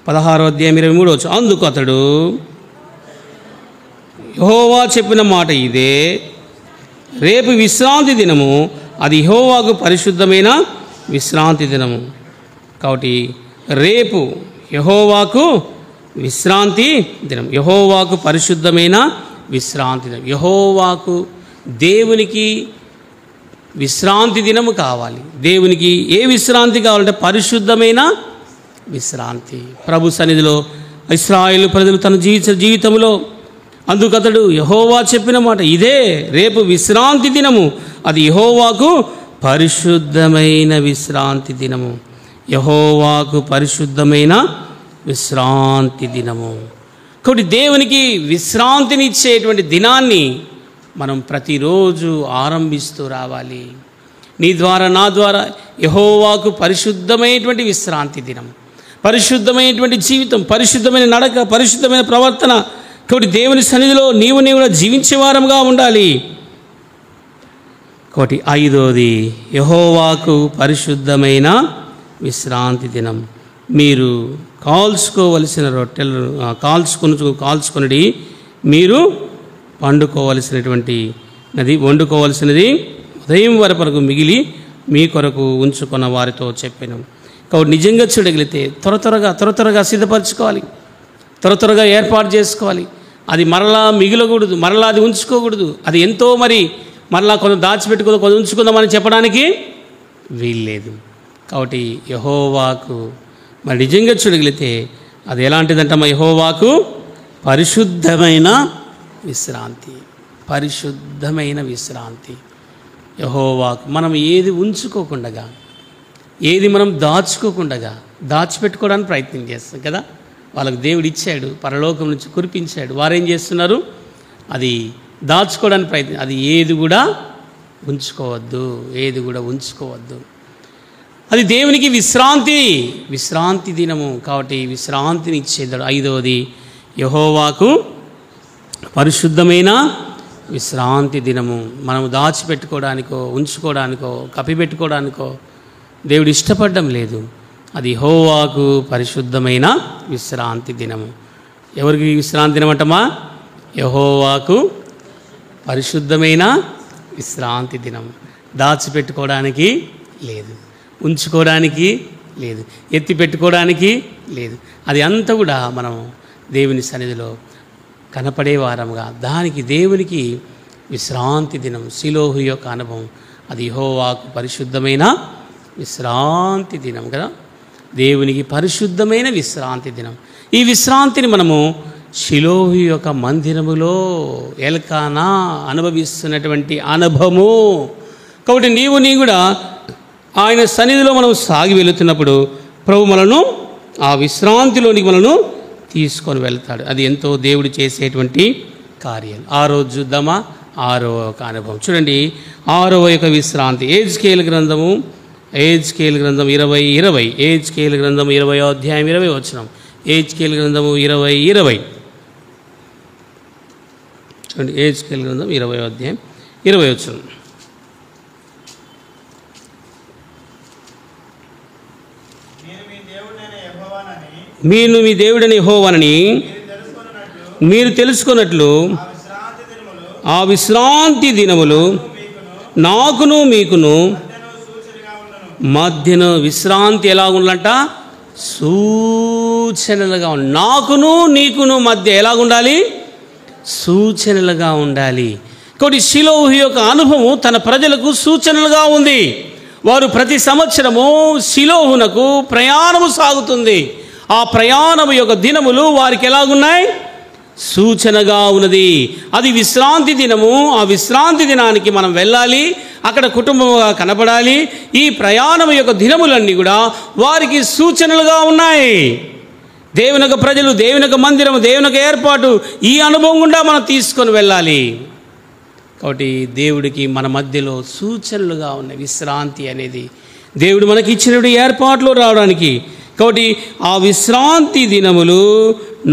16వ అధ్యాయం 23వ వచనం. అందుకు అతడు, యెహోవా చెప్పిన మాట ఇదే, రేపు విశ్రాంతి దినము, అది యెహోవాకు పరిశుద్ధమైన విశ్రాంతి దినము. కాబట్టి రేపు యెహోవాకు విశ్రాంతి దినం, యెహోవాకు పరిశుద్ధమైన విశ్రాంతి దినం. యెహోవాకు, దేవునికి విశ్రాంతి దినము కావాలి. దేవునికి ఏ విశ్రాంతి కావాలంటే పరిశుద్ధమైన విశ్రాంతి. ప్రభు సన్నిధిలో ఇశ్రాయేలు ప్రజలు తన జీవితంలో అందుకు అతడు, యెహోవా చెప్పిన మాట ఇదే, రేపు విశ్రాంతి దినము, అది యెహోవాకు పరిశుద్ధమైన విశ్రాంతి దినము. యెహోవాకు పరిశుద్ధమైన విశ్రాంతి దినము. కాబట్టి దేవునికి విశ్రాంతిని ఇచ్చేటువంటి దినాన్ని మనం ప్రతిరోజు ఆరంభిస్తూ రావాలి. నీ ద్వారా, నా ద్వారా యెహోవాకు పరిశుద్ధమైనటువంటి విశ్రాంతి దినం, పరిశుద్ధమైనటువంటి జీవితం, పరిశుద్ధమైన నడక, పరిశుద్ధమైన ప్రవర్తన. కాబట్టి దేవుని సన్నిధిలో నీవు కూడా జీవించే వారంగా ఉండాలి. కాబట్టి 5వది యెహోవాకు పరిశుద్ధమైన విశ్రాంతి దినం. మీరు కాల్చుకోవలసిన రొట్టెలు కాల్చుకొనిడి, మీరు వండుకోవలసినది ఉదయం వరకు మిగిలి మీ కొరకు ఉంచుకున్న వారితో చెప్పాను. కాబట్టి నిజంగా చూడగలిగితే త్వరగా సిద్ధపరచుకోవాలి, త్వరగా ఏర్పాటు చేసుకోవాలి. అది మరలా మిగిలకూడదు, మరలా అది ఉంచుకోకూడదు. అది ఎంతో మరలా కొంచెం దాచిపెట్టుకుందాం, కొంచెం ఉంచుకుందామని చెప్పడానికి వీల్లేదు. కాబట్టి యెహోవాకు మరి నిజంగా చూడగలిగితే అది ఎలాంటిదంటమ్మా? యెహోవాకు పరిశుద్ధమైన విశ్రాంతి, పరిశుద్ధమైన విశ్రాంతి. యెహోవాకు మనం ఏది ఉంచుకోకుండా, ఏది మనం దాచిపెట్టుకోవడానికి ప్రయత్నం చేస్తాం కదా. వాళ్ళకు దేవుడు ఇచ్చాడు, పరలోకం నుంచి కురిపించాడు. వారేం చేస్తున్నారు? అది దాచుకోవడానికి ప్రయత్నం. అది ఏది కూడా ఉంచుకోవద్దు. అది దేవునికి విశ్రాంతి దినము. కాబట్టి విశ్రాంతిని ఇచ్చేదాడు. 5వది యెహోవాకు పరిశుద్ధమైన విశ్రాంతి దినము. మనం దాచిపెట్టుకోవడానికో, ఉంచుకోవడానికో, కప్పిపెట్టుకోవడానికో దేవుడు ఇష్టపడడం లేదు. అది యెహోవాకు పరిశుద్ధమైన విశ్రాంతి దినము. ఎవరికి విశ్రాంతి దినం అంటమా? యెహోవాకు పరిశుద్ధమైన విశ్రాంతి దినం. దాచిపెట్టుకోవడానికి లేదు, ఉంచుకోవడానికి లేదు, ఎత్తి పెట్టుకోవడానికి లేదు. అది అంతా కూడా మనం దేవుని సన్నిధిలో కనపడే వారంగా, దానికి దేవునికి విశ్రాంతి దినం, షిలోహు యొక్క అనుభవం. అది యెహోవాకు పరిశుద్ధమైన విశ్రాంతి దినం కదా. దేవునికి పరిశుద్ధమైన విశ్రాంతి దినం. ఈ విశ్రాంతిని మనము షిలోహు యొక్క మందిరములో ఎల్కానా అనుభవిస్తున్నటువంటి అనుభవము. కాబట్టి నీ కూడా ఆయన సన్నిధిలో మనం సాగి వెళుతున్నప్పుడు ప్రభు మనను ఆ విశ్రాంతిలోనికి మనను తీసుకొని వెళ్తాడు. అది ఎంతో దేవుడు చేసేటువంటి కార్యాలు. 6 చూద్దామా? 6వ ఒక అనుభవం చూడండి. 6వ యొక్క విశ్రాంతి. ఏజ్కేలు గ్రంథము 20:20. ఏజ్కేలు గ్రంథం 20వ అధ్యాయం 20 వచనం. ఏజ్కేలు గ్రంథము 20:20 చూడండి. ఏజ్కేలు గ్రంథం 20వ అధ్యాయం 20 వచనం. మీరు మీ దేవుడైన యెహోవానని మీరు తెలుసుకున్నట్లు ఆ విశ్రాంతి దినములు నాకును మీకును మధ్యన విశ్రాంతి ఎలా ఉండాలంట? సూచనలుగా. నాకును నీకును మధ్య ఎలా ఉండాలి? సూచనలుగా ఉండాలి. కాబట్టి షిలోహు యొక్క అనుభవం తన ప్రజలకు సూచనలుగా ఉంది. వారు ప్రతి సంవత్సరము షిలోహునకు ప్రయాణము సాగుతుంది. ఆ ప్రయాణము యొక్క దినములు వారికి ఎలాగున్నాయి? సూచనగా ఉన్నది. అది విశ్రాంతి దినము. ఆ విశ్రాంతి దినానికి మనం వెళ్ళాలి, అక్కడ కుటుంబంగా కనపడాలి. ఈ ప్రయాణం యొక్క దినములన్నీ కూడా వారికి సూచనలుగా ఉన్నాయి. దేవుని యొక్క ప్రజలు, దేవుని యొక్క మందిరం, దేవుని యొక్క ఏర్పాటు, ఈ అనుభవం గుండా మనం తీసుకొని వెళ్ళాలి. కాబట్టి దేవుడికి మన మధ్యలో సూచనలుగా ఉన్నాయి. విశ్రాంతి అనేది దేవుడు మనకి ఇచ్చినటువంటి ఏర్పాట్లు రావడానికి. కాబట్టి ఆ విశ్రాంతి దినములు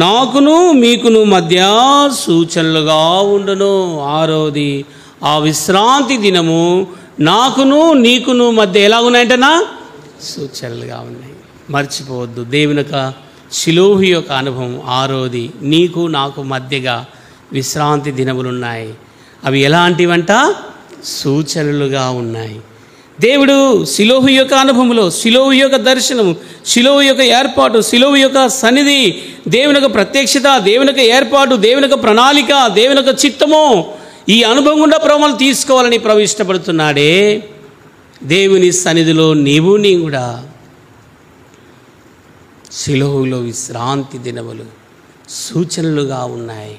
నాకును మీకును మధ్య సూచనలుగా ఉండును. ఆరోది, ఆ విశ్రాంతి దినము నాకును నీకును మధ్య ఎలా ఉన్నాయంటనా? సూచనలుగా ఉన్నాయి. మర్చిపోవద్దు, దేవుని యొక్క షిలోహు యొక్క అనుభవం. ఆరోది, నీకు నాకు మధ్యగా విశ్రాంతి దినములు ఉన్నాయి. అవి ఎలాంటివంట? సూచనలుగా ఉన్నాయి. దేవుడు షిలోహు యొక్క అనుభవంలో, షిలోహు యొక్క దర్శనము, షిలోహు యొక్క ఏర్పాటు, షిలోహు యొక్క సన్నిధి, దేవుని యొక్క ప్రత్యక్షత, దేవుని యొక్క ఏర్పాటు, దేవుని యొక్క ప్రణాళిక, దేవుని యొక్క చిత్తము, ఈ అనుభవం గుండా ప్రభువును తీసుకోవాలని ప్రభు ఇష్టపడుతున్నాడే. దేవుని సన్నిధిలో నీవు నీ కూడా షిలోహులో విశ్రాంతి దినములు సూచనలుగా ఉన్నాయి.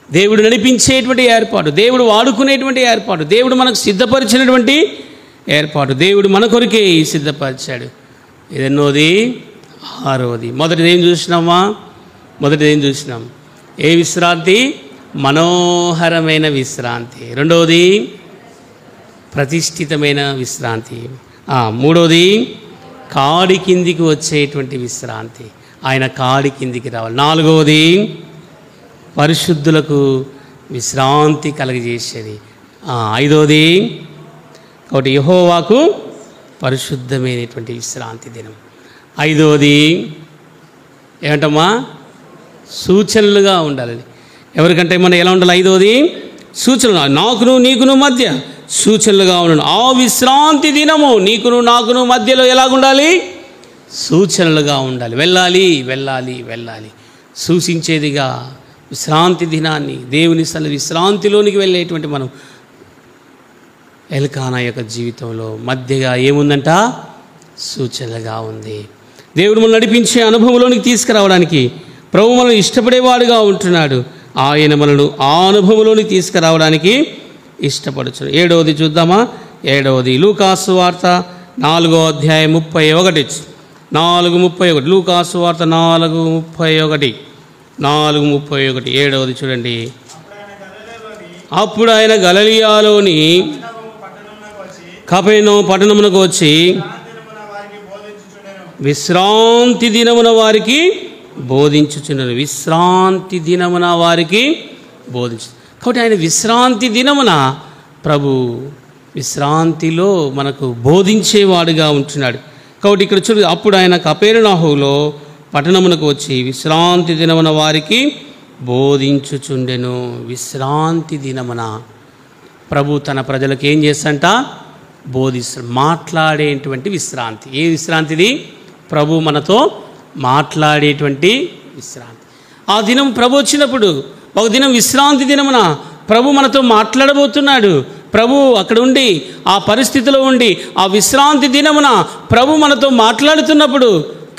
దేవుడు నడిపించేటువంటి ఏర్పాటు, దేవుడు వాడుకునేటువంటి ఏర్పాటు, దేవుడు మనకు సిద్ధపరిచినటువంటి ఏర్పాటు, దేవుడు మన కొరికే సిద్ధపరిచాడు. ఇదన్నోది, ఆరోది. మొదటిది ఏం చూసినాం? ఏ విశ్రాంతి? మనోహరమైన విశ్రాంతి. రెండవది ప్రతిష్ఠితమైన విశ్రాంతి. మూడవది కాడి కిందికి వచ్చేటువంటి విశ్రాంతి, ఆయన కాడి కిందికి రావాలి. నాలుగవది పరిశుద్ధులకు విశ్రాంతి కలగజేసేది. ఐదవది కాబట్టి యెహోవాకు పరిశుద్ధమైనటువంటి విశ్రాంతి దినం. ఐదవది ఏమంటమ్మా? సూచనలుగా ఉండాలి. ఎవరికంటే మనం ఎలా ఉండాలి? ఐదవది సూచనలు. నాకును నీకును మధ్య సూచనలుగా ఉండాలి. ఆ విశ్రాంతి దినము నీకును నాకును మధ్యలో ఎలాగుండాలి? సూచనలుగా ఉండాలి. వెళ్ళాలి. సూచించేదిగా విశ్రాంతి దినాన్ని, దేవుని విశ్రాంతిలోనికి వెళ్ళేటువంటి మనం ఎల్కానా యొక్క జీవితంలో మధ్యగా ఏముందంట? సూచనలుగా ఉంది. దేవుడు మనల్ని నడిపించే అనుభవంలోనికి తీసుకురావడానికి ప్రభు మనల్ని ఇష్టపడేవాడుగా ఉంటున్నాడు. ఆయన మనను ఆ అనుభవంలోనికి తీసుకురావడానికి ఇష్టపడుచున్నాడు. ఏడవది చూద్దామా? ఏడవది లూకాసు వార్త 4వ అధ్యాయం 31. 4:31 లూకాసు వార్త 4:31 ఏడవది చూడండి. అప్పుడు ఆయన గలిలయలోని కపెర్నౌము పట్టణమునకు వచ్చి విశ్రాంతి దినమున వారికి బోధించుచున్నాను. విశ్రాంతి దినమున వారికి బోధించు. కాబట్టి ఆయన విశ్రాంతి దినమున ప్రభు విశ్రాంతిలో మనకు బోధించేవాడుగా ఉంటున్నాడు. కాబట్టి ఇక్కడ చూడు, అప్పుడు ఆయన కపెర్నౌములో పట్టణమునకు వచ్చి విశ్రాంతి దినమున వారికి బోధించుచుండెను. విశ్రాంతి దినమున ప్రభు తన ప్రజలకు ఏం చేస్తంట? బోధిస్తాడు. మాట్లాడేటువంటి విశ్రాంతి. ఏ విశ్రాంతిది? ప్రభు మనతో మాట్లాడేటువంటి విశ్రాంతి. ఆ దినం ప్రభు వచ్చినప్పుడు, ఒక దినం విశ్రాంతి దినమున ప్రభు మనతో మాట్లాడబోతున్నాడు. ప్రభు అక్కడ ఉండి, ఆ పరిస్థితిలో ఉండి, ఆ విశ్రాంతి దినమున ప్రభు మనతో మాట్లాడుతున్నప్పుడు,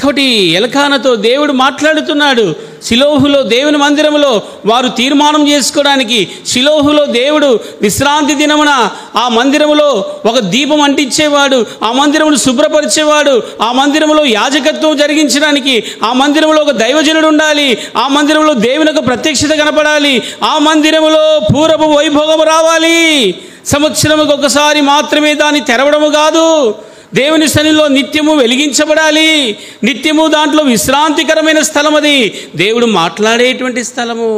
కాబట్టి ఎల్కానాతో దేవుడు మాట్లాడుతున్నాడు. షిలోహులో దేవుని మందిరంలో వారు తీర్మానం చేసుకోవడానికి, షిలోహులో దేవుడు విశ్రాంతి దినమున ఆ మందిరములో ఒక దీపం అంటించేవాడు, ఆ మందిరమును శుభ్రపరిచేవాడు, ఆ మందిరంలో యాజకత్వం జరిగించడానికి ఆ మందిరంలో ఒక దైవజనుడు ఉండాలి, ఆ మందిరంలో దేవుని యొక్క ప్రత్యక్షత కనపడాలి, ఆ మందిరములో పూర్వపు వైభోగం రావాలి. సంవత్సరముకు ఒకసారి మాత్రమే దాన్ని తెరవడము కాదు, దేవుని సన్నిధిలో నిత్యము వెలిగించబడాలి. నిత్యము దాంట్లో విశ్రాంతికరమైన స్థలం అది, దేవుడు మాట్లాడేటువంటి స్థలము.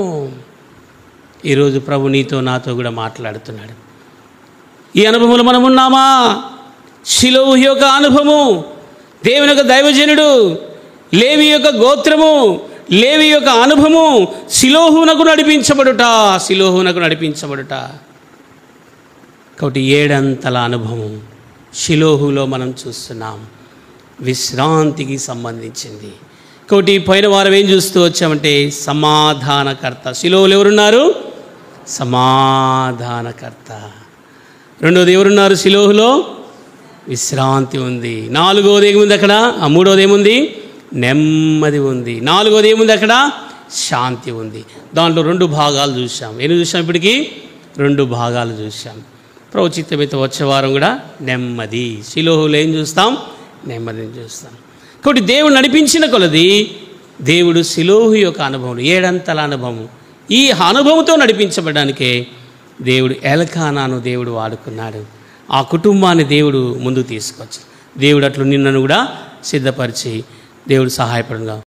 ఈరోజు ప్రభు నీతో నాతో కూడా మాట్లాడుతున్నాడు. ఈ అనుభవంలో మనం ఉన్నామా? షిలోహు యొక్క అనుభవము, దేవుని యొక్క దైవజనుడు, లేవి యొక్క గోత్రము, లేవి యొక్క అనుభవము షిలోహునకు నడిపించబడుట. కాబట్టి 7 అంతల అనుభవం షిలోహులో మనం చూస్తున్నాం. విశ్రాంతికి సంబంధించింది. కాబట్టి పోయిన వారం ఏం చూస్తూ వచ్చామంటే సమాధానకర్త. షిలోహులో ఎవరున్నారు? సమాధానకర్త. రెండోది ఎవరున్నారు? షిలోహులో విశ్రాంతి ఉంది. నాలుగోది ఏముంది అక్కడ? మూడోది ఏముంది? నెమ్మది ఉంది. నాలుగోది ఏముంది అక్కడ? శాంతి ఉంది. దాంట్లో 2 భాగాలు చూసాం. ఎన్ని చూసాం? ఇప్పటికీ 2 భాగాలు చూసాం. ప్రభు చిత్తమైతే వచ్చే వారం కూడా నెమ్మది. షిలోహులో ఏం చూస్తాం? నెమ్మదిని చూస్తాం. కాబట్టి దేవుడు నడిపించిన కొలది దేవుడు షిలోహు యొక్క అనుభవం, 7 అంతల అనుభవం, ఈ అనుభవంతో నడిపించబడడానికే దేవుడు ఎల్కానాను దేవుడు వాడుకున్నాడు. ఆ కుటుంబాన్ని దేవుడు ముందుకు తీసుకొచ్చి దేవుడు అట్లు నిన్నను కూడా సిద్ధపరిచి దేవుడు సహాయపడుగా